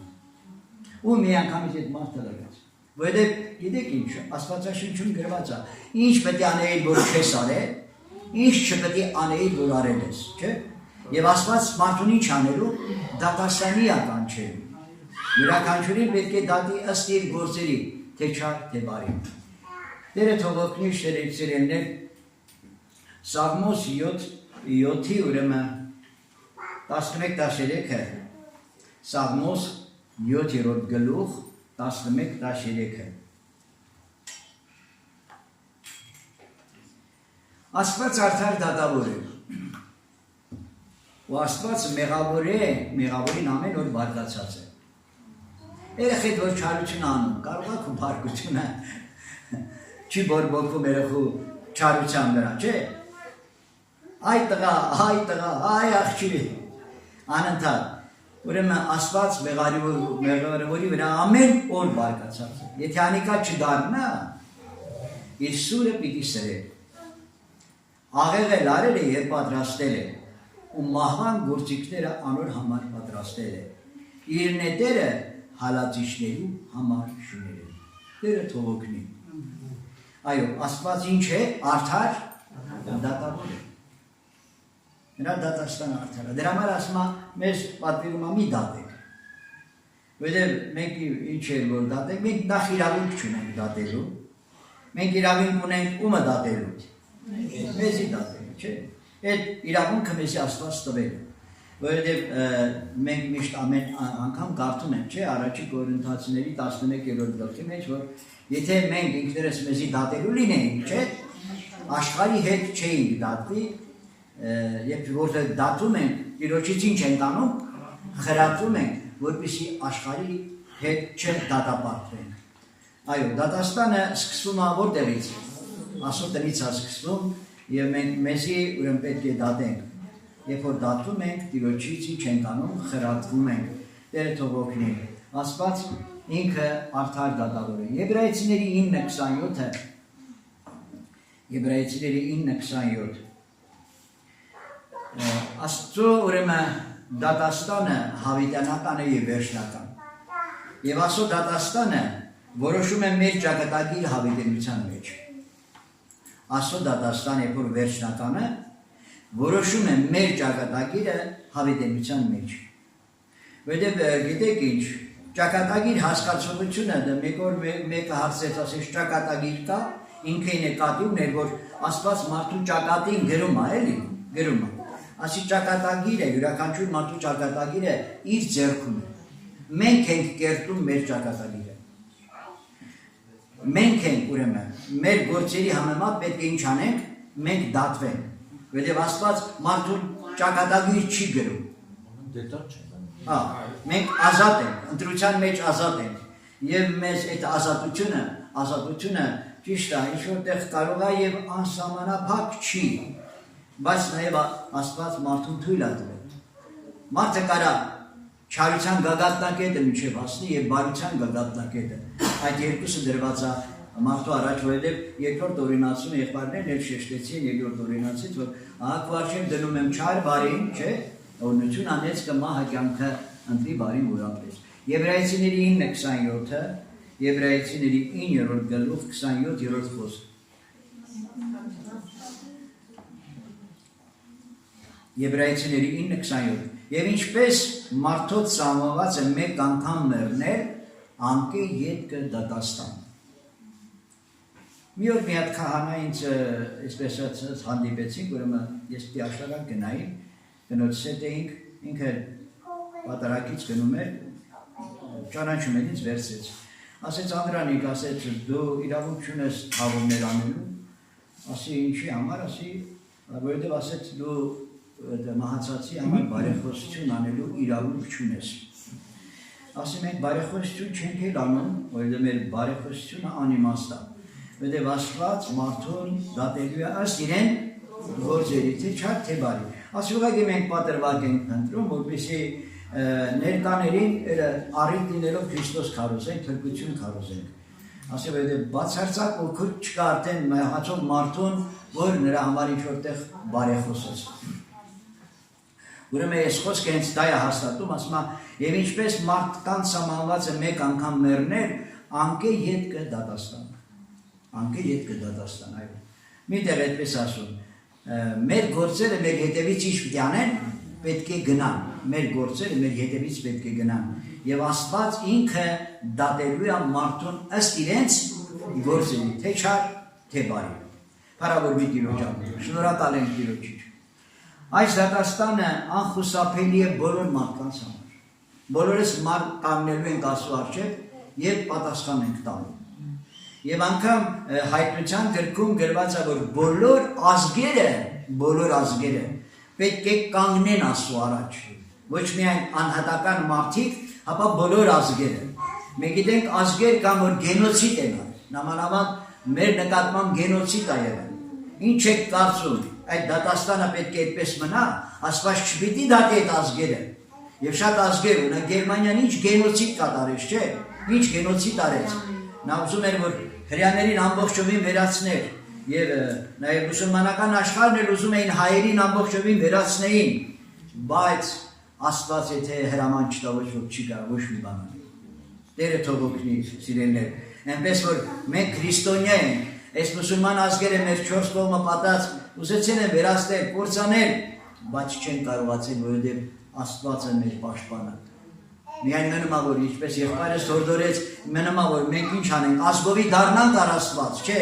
Ու մի անգամից այդ մարդը լրաց։ Որովհետև գիտեք ինչ, Աստվածաշնչում գրված է, ինչ պետք է անեիր, որ չես արել, ինչ չպետք է անեիր, որ արել ես, չէ՞։ Եվ Աստված մարդուն ինչ անելու, դատաստանի է կանչելու։ Յուրաքանչյուրին պետք է դատի ըստ իր գործերի, թե չար, թե բարի։ Տերը թող օգնի սիրելիներ, Սաղմոս 7-ի ուրեմն 11-13-ը, Սաղմոս 7-րդ գլուխ 11-13-ը։ Աստված արդար դատավոր է, ու Աստված մեղավոր է, մեղավորին ամեն օր բարկացած է։ Երեխեդ որ չարություն անում, կարող է քո բարկությունը չի բորբոքում երեխու չարության վրա, չէ։ Այ տղա, այ աղջի, անընդհատ, ուրեմն Աստված մեղավորի վրա ամեն օր բարկացած է։ Եթե անիկա չդառնա, իր սուրը պիտի սրել։ Աղեղը լարել է եւ պատրաստել է, ու մահվան գործիքները անոր համար պատրաստել է։ Իր նետերը հալածիչներու համար շունել է։ Տերը թող օգնի։ Այո, Աստված ինչ է, արդար դատավոր է։ Նրա դատաստանը արդար է։ Դրա համար ասում է, մեզ պատվիրում է մի դատեք։ Որտեղ մենք ինչ է որ դատենք, մենք նախ իրավունք չունենք դատելու։ Մենք իրավունք ունենք ումը դատելու։ Մեզի դատելու, չէ՞։ Այդ իրավունքը մեզի Աստված տվել է։ Որովհետև մենք միշտ ամեն անգամ կարդում ենք, չէ՞, առաջի Կորինթացիների 11-րդ գլխի մեջ, որ եթե մենք ինքներս մեզի դատելու լինեինք, չէ՞, աշխարհի հետ չէինք դատվի, երբ որտեղ դատում ենք, Տիրոջից ինչ ենք անում, խրատում ենք, որպեսզի աշխարհի հետ չդատապարտվենք։ Այո, դատաստանը սկսվում է որտեղից, Աստծո տնից է սկսվում, եւ մենք մեզի ուրեմն պետք է դատենք։ Երբ որ դատում ենք, Տիրոջից ինչ ենք անում, խրատվում ենք։ Տերը թող օգնի։ Աստված ինքը արդար դատավոր է։ Եբրայեցիների 9:27 Աստծո ուրեմն դատաստանը հավիտյանական է եւ վերջնական։ Եվ Աստծո դատաստանը որոշում է մեր ճակատագիր հավիտենության մեջ։ Աստծո դատաստանը երբ որ վերջնական է, որոշում է մեր ճակատագիրը հավիտենության մեջ։ Որտեղ գիտեք ինչ, ճակատագիր հասկացողությունը դա մեկը հարցեց, ասես ճակատագիր կա, ինքն է կատուներ, որ Աստված մարդու ճակատին գրում է, էլի, գրում է։ Ասի ճակատագիրը, յուրաքանչյուր մարդու ճակատագիրը իր ձեռքում է։ Մենք ենք կերտում մեր ճակատագիրը։ Մենք ենք ուրեմն մեր գործերի համեմատ պետք է ինչ անենք, մենք դատվենք։ Որտեղ Աստված մարդու ճակատագիր չի գրում։ Հա, մենք ազատ ենք, ընտրության մեջ ազատ ենք։ Եվ մեզ այդ ազատությունը ճիշտ է, ինչ որտեղ կարող է եւ անսահմանափակ չի։ Բայց նաև Աստված մարդուն թույլ է տվել։ Մարդը կարա չարության գագաթնակետը միջև հասնի եւ բարության գագաթնակետը։ Այդ երկուսը դրված է մարդու առաջ, որովհետեւ երկրորդ օրինացումը եղբայրներն էլ շեշտեցին երկրորդ օրինացից, որ ահա քվարչեմ դնում եմ չար բարին, չէ՞, օրնություն անեց կմահ կյանքը ընտրի բարի ուրապես։ Եբրայեցիների 9:27-ը, Եբրայեցիների 9-րդ գլուխ 27-րդ խոսք։ Եբրայեցիների 9:27 Եվ ինչպես մարդոց սահմանված է մեկ անգամ մեռնել, անկե ետքը դատաստան։ Մի օր մի հատ քահանա ինձ այսպես ասած հանդիպեցինք, ուրեմն ես պիտի աշտարակ գնայի, գնոց հետ էինք, ինքը պատարակից գնում էր, ճանաչում էր ինձ վերցրեց։ Ասեց Անդրանիկ, ասեց դու իրավունք չունես թավումներ անելու, ասի ինչի համար, ասի, որովհետև ասեց դու մահացածի համար բարեխոսություն անելու իրավունք չունես։ Ասի մենք բարեխոսություն չենք էլ անում, որովհետև մեր բարեխոսությունը անիմաստ է, որովհետև Աստված մարդուն դատելու է ըստ իրեն գործերի, թե չար, թե բարի։ Ասի ուղղակի մենք պատրվակ ենք ընտրում, որպեսզի ներկաներին առիթ լինելով Քրիստոս քարոզենք, փրկություն քարոզենք։ Ասի որովհետև բացարձակ օգուտ չկա արդեն մահացող մարդուն, որ նրա համար ինչ որտեղ բարեխոսեց։ Ուրեմն այս խոսքը հենց դա է հաստատում, ասում է, եւ ինչպես մարդկանց սահմանված է մեկ անգամ մեռնել, անկե ետքը դատաստան։ Անկե ետքը դատաստան, այո։ Միտեղ այդպես ասում, մեր գործերը մեր հետևից ինչ պիտի անեն, պետք է գնան, մեր գործերը մեր հետևից պետք է գնան։ Եվ Աստված ինքը դատելու է մարդուն ըստ իրենց գործերի, թե չար, թե բարի։ Փառավորվի Տիրոջ անունը, շնորհակալ ենք Տիրոջից։ Այս դատաստանը անխուսափելի է բոլոր մարդկանց համար։ Բոլորս մարդ կանգնելու ենք Աստծո առջև եւ պատասխան ենք տալու։ Եվ անգամ հայտնության գրքում գրված է, որ բոլոր ազգերը պետք է կանգնեն Աստծո առաջ։ Ոչ միայն անհատական մարդիկ, ապա բոլոր ազգերը։ Մենք գիտենք ազգեր կան, որ գենոցիդ են արել։ Նամանավանդ մեր նկատմամբ գենոցիդ է եղել։ Ինչ եք կարծում, այդ դատաստանը պետք է այդպես մնա, Աստված չպիտի դատի այդ ազգերը։ Եվ շատ ազգեր ունեն, Գերմանիան ինչ գենոցիդ կատարեց, չէ՞։ Ինչ գենոցիդ արեց։ Նա ուզում էր, որ հրեաներին ամբողջովին վերացներ, եւ նաեւ մուսուլմանական աշխարհն էլ ուզում էին հայերին ամբողջովին վերացնեին, բայց Աստված եթե հրաման չտա ոչ ոք չի կարող ոչ մի բան անել։ Տերը թող օգնի սիրելիներ։ Այնպես որ մենք քրիստոնյա ենք, այս մուսուլման ազգերը մեր 4 կողմը պատած ուզեցել են վերացնել, կործանել, բայց չեն կարողացել, որովհետև Աստվածը մեր պաշտպանը։ Միայն մնում է որ ինչպես եղբայրս հորդորեց, մնում է որ մենք ինչ անենք, ազգովի դառնանք առ Աստված, չէ,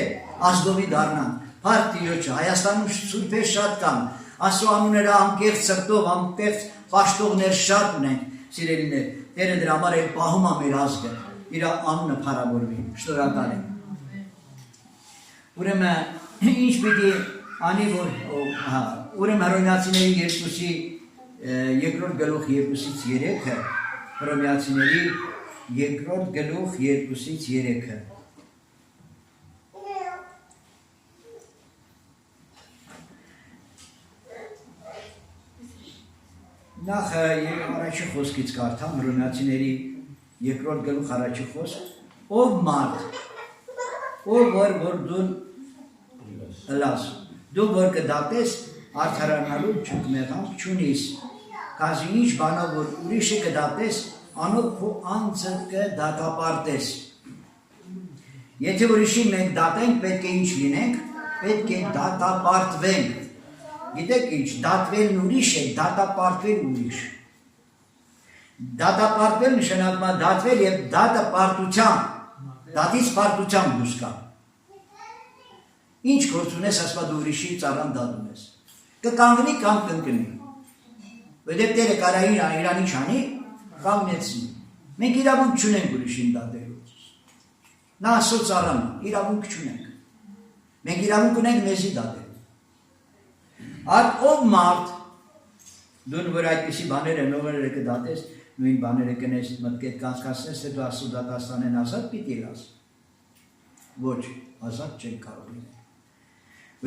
ազգովի դառնանք։ Փառք Տիրոջը, Հայաստանում սուրբեր շատ կան, Աստծո անունները անկեղծ սրտով, անկեղծ պաշտողներ շատ ունենք, սիրելիներ։ Տերը դրա համար էլ պահում է մեր ազգը, իր անունը փառավորվի։ Շնորհակալ եմ։ Ուրեմն ինչ պիտի անի որ ուրեմն Հռոմեացիների 2-ի երկրորդ գլուխ 2-ից 3-ը Հռոմեացիների երկրորդ գլուխ 2-ից 3-ը Նախ առաջի խոսքից կարդամ Հռոմեացիների երկրորդ գլուխ առաջի խոսք ով մարդ ով որ դու լաս դու որ կդատես արդարանալու չկմեղանք չունիս կազի ինչ բանով որ ուրիշը կդատես անով քո անձը կդատապարտես եթե ուրիշին մենք դատենք պետք է ինչ լինենք պետք է դատապարտվենք Գիտեք ինչ, դատվելն ուրիշ է, դատապարտվել ուրիշ։ Դատապարտվել նշանակում է դատվել և դատապարտությամբ, դատից պարտությամբ դուրս կա։ Ինչ գործ ունես, ասма դու ուրիշի ծառան դատում ես։ Կկանգնի կամ կընկնի։ Որտև Տերը կարա իրան ինչ անի, կանգնեցնի։ Մենք իրավունք չունենք ուրիշին դատելու։ Նա Աստծո ծառան, իրավունք չունենք։ Մենք իրավունք ունենք մեզի դատել։ Արդ ով մարդ, դուն որ այդպիսի բաներ են ովերը կդատես, նույն բաները կնես մտքետ կանցկացնես, թե դու Աստծո դատաստանեն ազատ պիտի լաս։ Ոչ, ազատ չեն կարող լինել։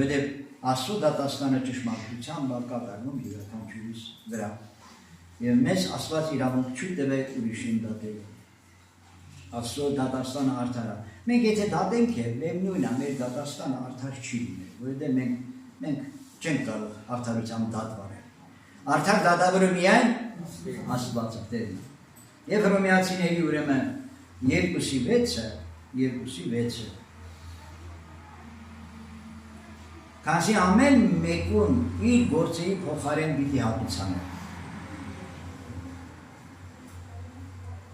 Որտև Աստծո դատաստանը ճշմարտությամբ կատարվում յուրաքանչյուրիս վրա։ Եվ մեզ Աստված իրավունք չի տվել ուրիշին դատելու։ Աստծո դատաստանը արդար է։ Մենք եթե դատենք էլ, նույնն է, մեր դատաստանը արդար չի լինել, որովհետև մենք չենք կարող արդարությամբ դատ վարել։ Արդար դատավորը միայն Աստված է Տերն։ Եվ Հռոմեացիների ուրեմն 2:6-ը Քանզի ամեն մեկուն իր գործերի փոխարեն պիտի հատուցանե։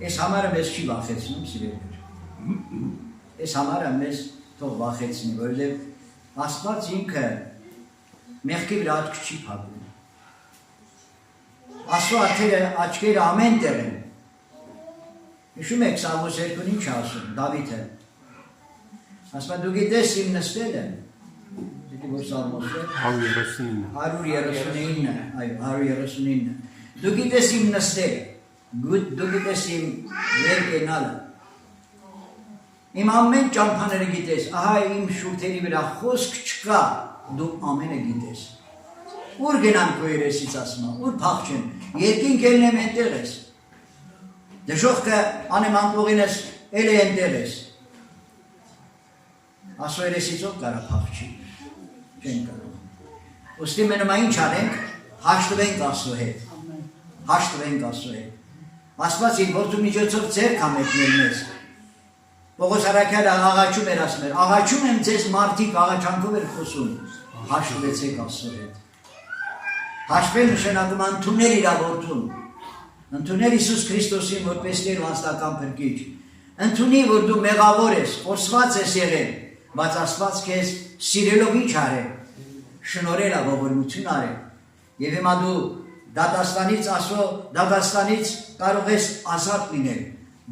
Այս համարը մեզ չի վախեցնում, սիրելիներ։ Այս համարը մեզ թող վախեցնի, որովհետև Աստված ինքը մեղքի վրա աչք չի փակում։ Աստծո աչքերը ամեն տեղ են։ Հիշում եք Սաղմոս 2-ն ինչ ասում, Դավիթը։ Ասում է դու գիտես իմ նստելը, դիտի որ Սաղմոս 139, այո 139։ Դու գիտես իմ նստելը, դու գիտես իմ վեր կենալը։ Իմ ամեն ճամփաները գիտես, ահա իմ շուրթերի վրա խոսք չկա, դու ամենը գիտես։ Ուր գնամ քո երեսից ասում եմ, ուր փախչեմ, երկինք ելն եմ այնտեղ ես։ Դժոխքը անեմ ամպողինս էլ է այնտեղ ես։ Աստծո երեսից ով կարա փախչի։ Չեն կարող։ Ոստի մնում է ինչ անենք, հաշտվենք Աստծո հետ։ Հաշտվենք Աստծո հետ։ Աստված իր որդու միջոցով ձեռք է մեկնել մեզ։ Պողոս Արաքյալը աղաչում էր ասում էր, աղաչում եմ ձեզ մարդիկ աղաչանքով էր խոսում, հաշվեցեք Աստծո հետ։ Հաշվել նշանակում ընդունել իր որդուն, ընդունել Հիսուս Քրիստոսին որպես Տեր ու անձնական փրկիչ, ընդունի որ դու մեղավոր ես, փորձված ես եղել, բայց Աստված քեզ սիրելով ինչ արել, շնորհել է, ողորմություն արել, եւ հիմա դու դատաստանից Աստծո դատաստանից կարող ես ազատ լինել։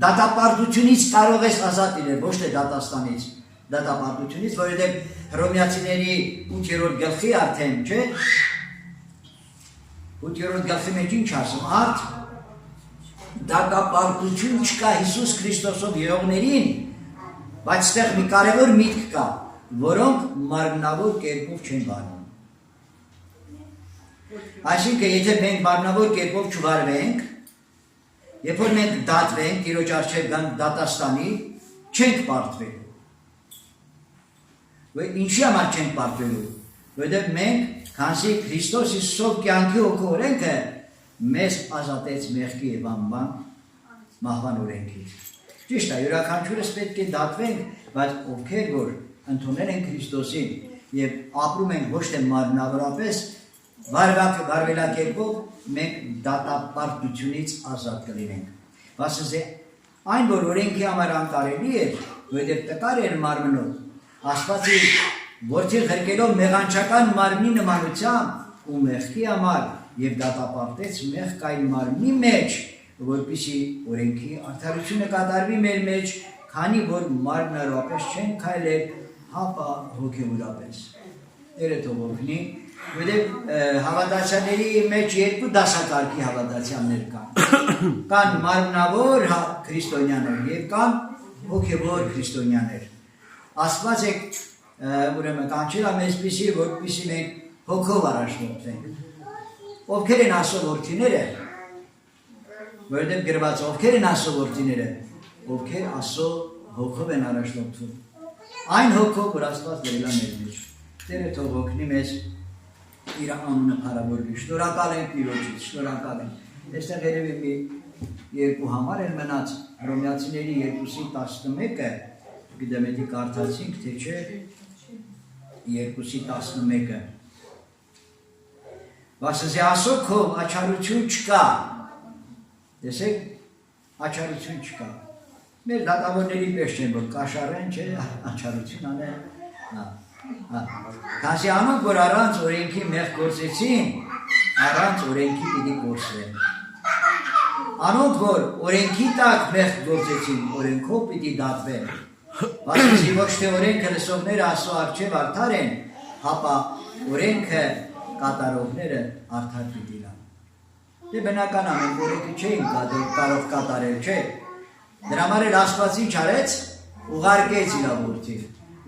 Դատապարտությունից կարող ես ազատ լինել, ոչ թե դատաստանից, դատապարտությունից, որովհետև Հռոմեացիների 8-րդ գլխի արդեն, չէ՞։ 8-րդ գլխի մեջ ինչ ասում, արդ դատապարտություն չկա Հիսուս Քրիստոսով եղողներին, բայց ստեղ մի կարևոր միտք կա, որոնք մարմնավոր կերպով չեն վարվում։ Այսինքն, եթե մենք մարմնավոր կերպով չվարվենք, երբ որ մենք դատվենք, Տիրոջ առջև գանք դատաստանի, չենք պարտվելու։ Ինչի համար չենք պարտվելու, որովհետև մենք, քանզի Քրիստոս Հիսուսով կյանքի հոգու օրենքը մեզ ազատեց մեղքի եւ անբան մահվան օրենքից։ Ճիշտ է, յուրաքանչյուրս պետք է դատվենք, բայց ովքեր որ ընդունել են Քրիստոսին եւ ապրում են ոչ թե մարմնավորապես, վարվելակերպով մենք դատապարտությունից ազատ կլինենք։ Վասնզե այն որ օրենքի համար անկարելի էր, որովհետեւ տկար էր մարմնով, Աստվածի որդի ղրկելով մեղանչական մարմնի նմանությամբ ու մեղքի համար եւ դատապարտեց մեղքային մարմնի մեջ, որպեսզի օրենքի արդարությունը կատարվի մեր մեջ, քանի որ մարմնարապես չեն քայլել, հապա հոգեորապես։ Տերը թող օգնի, որովհետեւ հավատացյալների մեջ երկու դասակարգի հավատացյալներ կան։ Կան մարմնավոր քրիստոնյաներ եւ կան հոգեոր քրիստոնյաներ։ Աստված է ուրեմն կանչել ամենսպիսի, որպեսզի մենք հոգով առաջնորդվենք։ Ովքեր են Աստծո որդիները, որովհետև գրված ովքեր են Աստծո որդիները, ովքեր Աստծո հոգով են առաջնորդվում։ Այն հոգով, որ Աստված դրել է մեր մեջ։ Տերը թող օգնի մեզ իր անունը փառավորի։ Շնորհակալ ենք Տիրոջից, շնորհակալ ենք։ Այստեղ երևի մի երկու համար են մնաց Հռոմեացիների 2:11-ը, գիտեմ էդի կարդացինք, թե չէ 2:11-ը։ Վասնզի ասոքով աչարություն չկա։ Տեսեք, աչարություն չկա։ Մեր դատավորների պես չեն, որ կաշառեն, չէ, աչարություն անեն։ Քանզի անոնք, որ առանց օրենքի մեղք գործեցին, առանց օրենքի պիտի գործվեն։ Անոնք, որ օրենքի տակ մեղք գործեցին, օրենքով պիտի դատվեն։ Վասնզի ոչ թե օրենքը լսողները Աստծո առջև արդար են, հապա օրենքը կատարողները արդար պիտի լինեն։ Դե բնական է, մենք օրենքը չէին կարող կատարել, չէ։ Դրա համար էլ Աստված ինչ արեց, ուղարկեց իր որդին,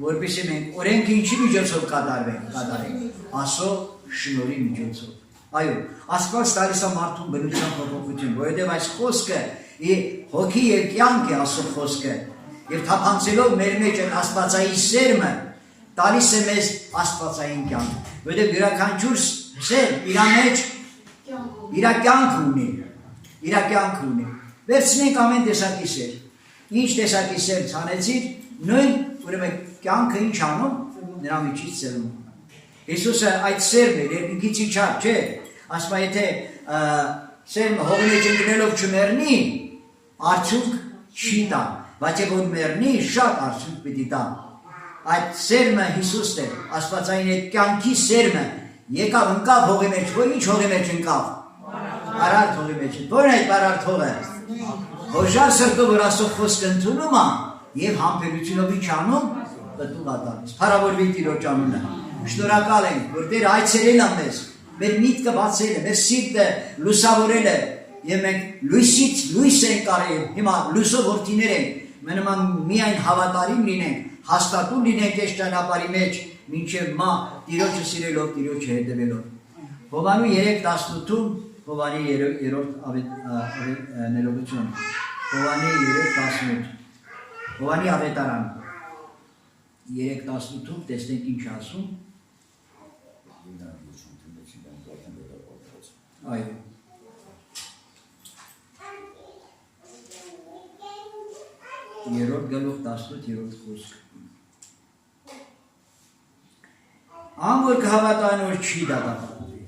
որպեսզի մենք օրենքը ինչի միջոցով կատարենք, Աստծո շնորհի միջոցով։ Այո, Աստված տալիս է մարդուն բնության փոփոխություն, որովհետև այս խոսքը հոգի եւ կյանք է Աստծո խոսքը, եւ թափանցելով մեր մեջ այդ աստվածային սերմը տալիս է մեզ աստվածային կյանք, որովհետև յուրաքանչյուր սերմ իր մեջ իր կյանք ունի։ Վերցնենք ամեն տեսակի սեր։ Ինչ տեսակի սեր ցանեցիր, նույն ուրեմն կյանքը ինչ անում, նրա միջից ծերում։ Հիսուսը այդ սերմն էր, երկինքից իջավ, չէ։ Ասում է, եթե սերմը հողի մեջ ընկնելով չմեռնի, արդյունք չի տա, բայց որ մեռնի, շատ արդյունք պիտի տա։ Այդ սերմը Հիսուսն է, աստվածային այդ կյանքի սերմը եկավ ընկավ հողի մեջ, որ ինչ հողի մեջ ընկավ։ Արարտ հողի մեջ։ Ո՞րն է այդ արարտ հողը։ Հոժար սրտով որ Աստծո խոսքը ընդունում է եւ համբերությունով ինչ անում, պտուղ է տալիս։ Փառավորվի Տիրոջ անունը։ Շնորհակալ ենք, որ Տերը այցելել է մեզ, մեր միտքը բացել է, մեր սիրտը լուսավորել է եւ մենք լույսից լույս ենք արել։ Հիմա լույսով որդիներ ենք, մնում միայն հավատարիմ լինենք, հաստատուն լինենք այս ճանապարհի մեջ, մինչև մա Տիրոջը սիրելով, Տիրոջը հետևելով։ Հովանու 3:18-ում Հովանի 3-րդ ներողություն, Հովանի 3:18, Հովանի ավետարան 3:18-ում տեսնենք ինչ ասում։ Այո։ Երրորդ գլուխ 18-րդ խոսք։ Ամոր կհավատանոր չի դատապարտվի։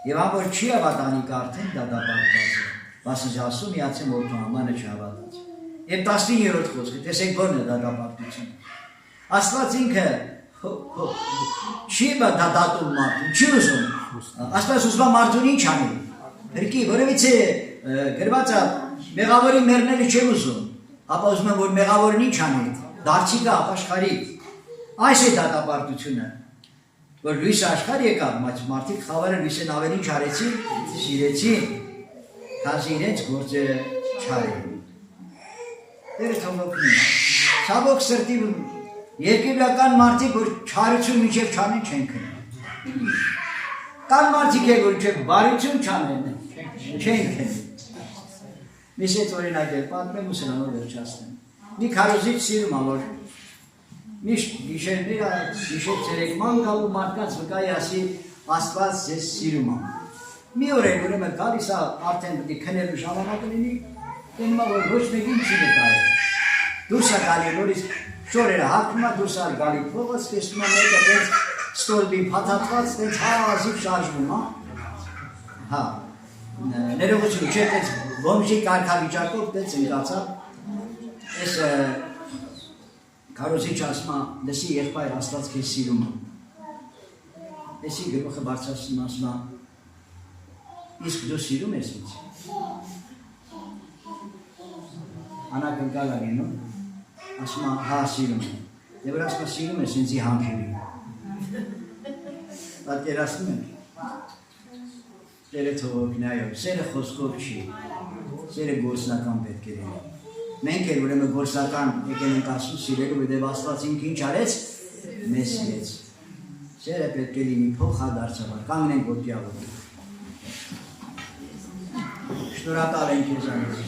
Եվ ամոր չի հավատանի արդեն դատապարտված է։ Վասնզի ասում միացեմ որդու համանը չհավատաց։ Եվ 19-րդ խոսքը, տեսեք ո՞րն է դատապարտությունը։ Աստված ինքը չի դատում մարդուն, չի ուզում։ Աստված ուզում է մարդուն ինչ անի։ Հրկի, որևիցե գրված է մեղավորի մեռնելը չեմ ուզում, ապա ուզում եմ, որ մեղավորն ինչ անի, դարձի գա աշխարհի։ Այս է դատապարտությունը, որ լույսը աշխարհ եկավ, մարդիկ խավարը լույսեն ավելի ինչ արեցին, սիրեցին, քանզի իրենց գործերը չար էին։ Տերը թող օգնի։ Ցավոք սրտի երկիվական մարդիկ, որ չարություն մինչև չանեն չեն քնում։ Կան մարդիկ է, որ մինչև բարություն չանեն, չեն քնում։ Միշտ օրինակ է, պատմեմ ու սրանով վերջացնեմ։ Մի քարոզիչ սիրում ա, որ միշտ գիշեր ցերեկման գալու մարդկանց վկայի ասի Աստված ձեզ սիրում ա։ մի օր են ուրեմն գալիս է արդեն պետք է քնելու ժամանակը լինի, դեմա որ ոչ մեկին չի նկարել։ Դուրս է գալի նորից շորերը հագնում է, դուրս է գալի փողոց, տեսնում է մեկը տենց ստորբի փաթաթված, տենց հազիվ շարժվում է։ Հա, ներողություն, չէ, տենց բոմժի կարգավիճակով տենց ընկացա, ես քարոզիչ ասում է, լսի եղբայր Աստված քեզ սիրում է։ Լսի գլուխը բարձրացնում ասում է, իսկ դու սիրում ես ինձ։ Անակնկալ է լինում, ասում է, հա սիրում եմ։ Դե որ ասում է սիրում ես ինձի համբյուրի։ Պատկերացնում եք։ Տերը թողոք նայով, սերը խոսքով չի, սերը գործնական պետք է լինի։ Մենք էլ ուրեմն գործնական եկել ենք ասում սիրելու, որտեղ Աստված ինքը ինչ արեց, մեզ սիրեց։ Սերը պետք է լինի փոխադարձաբար, կանգնենք ոտքի աղոթի։ Շնորհակալ ենք քեզանից։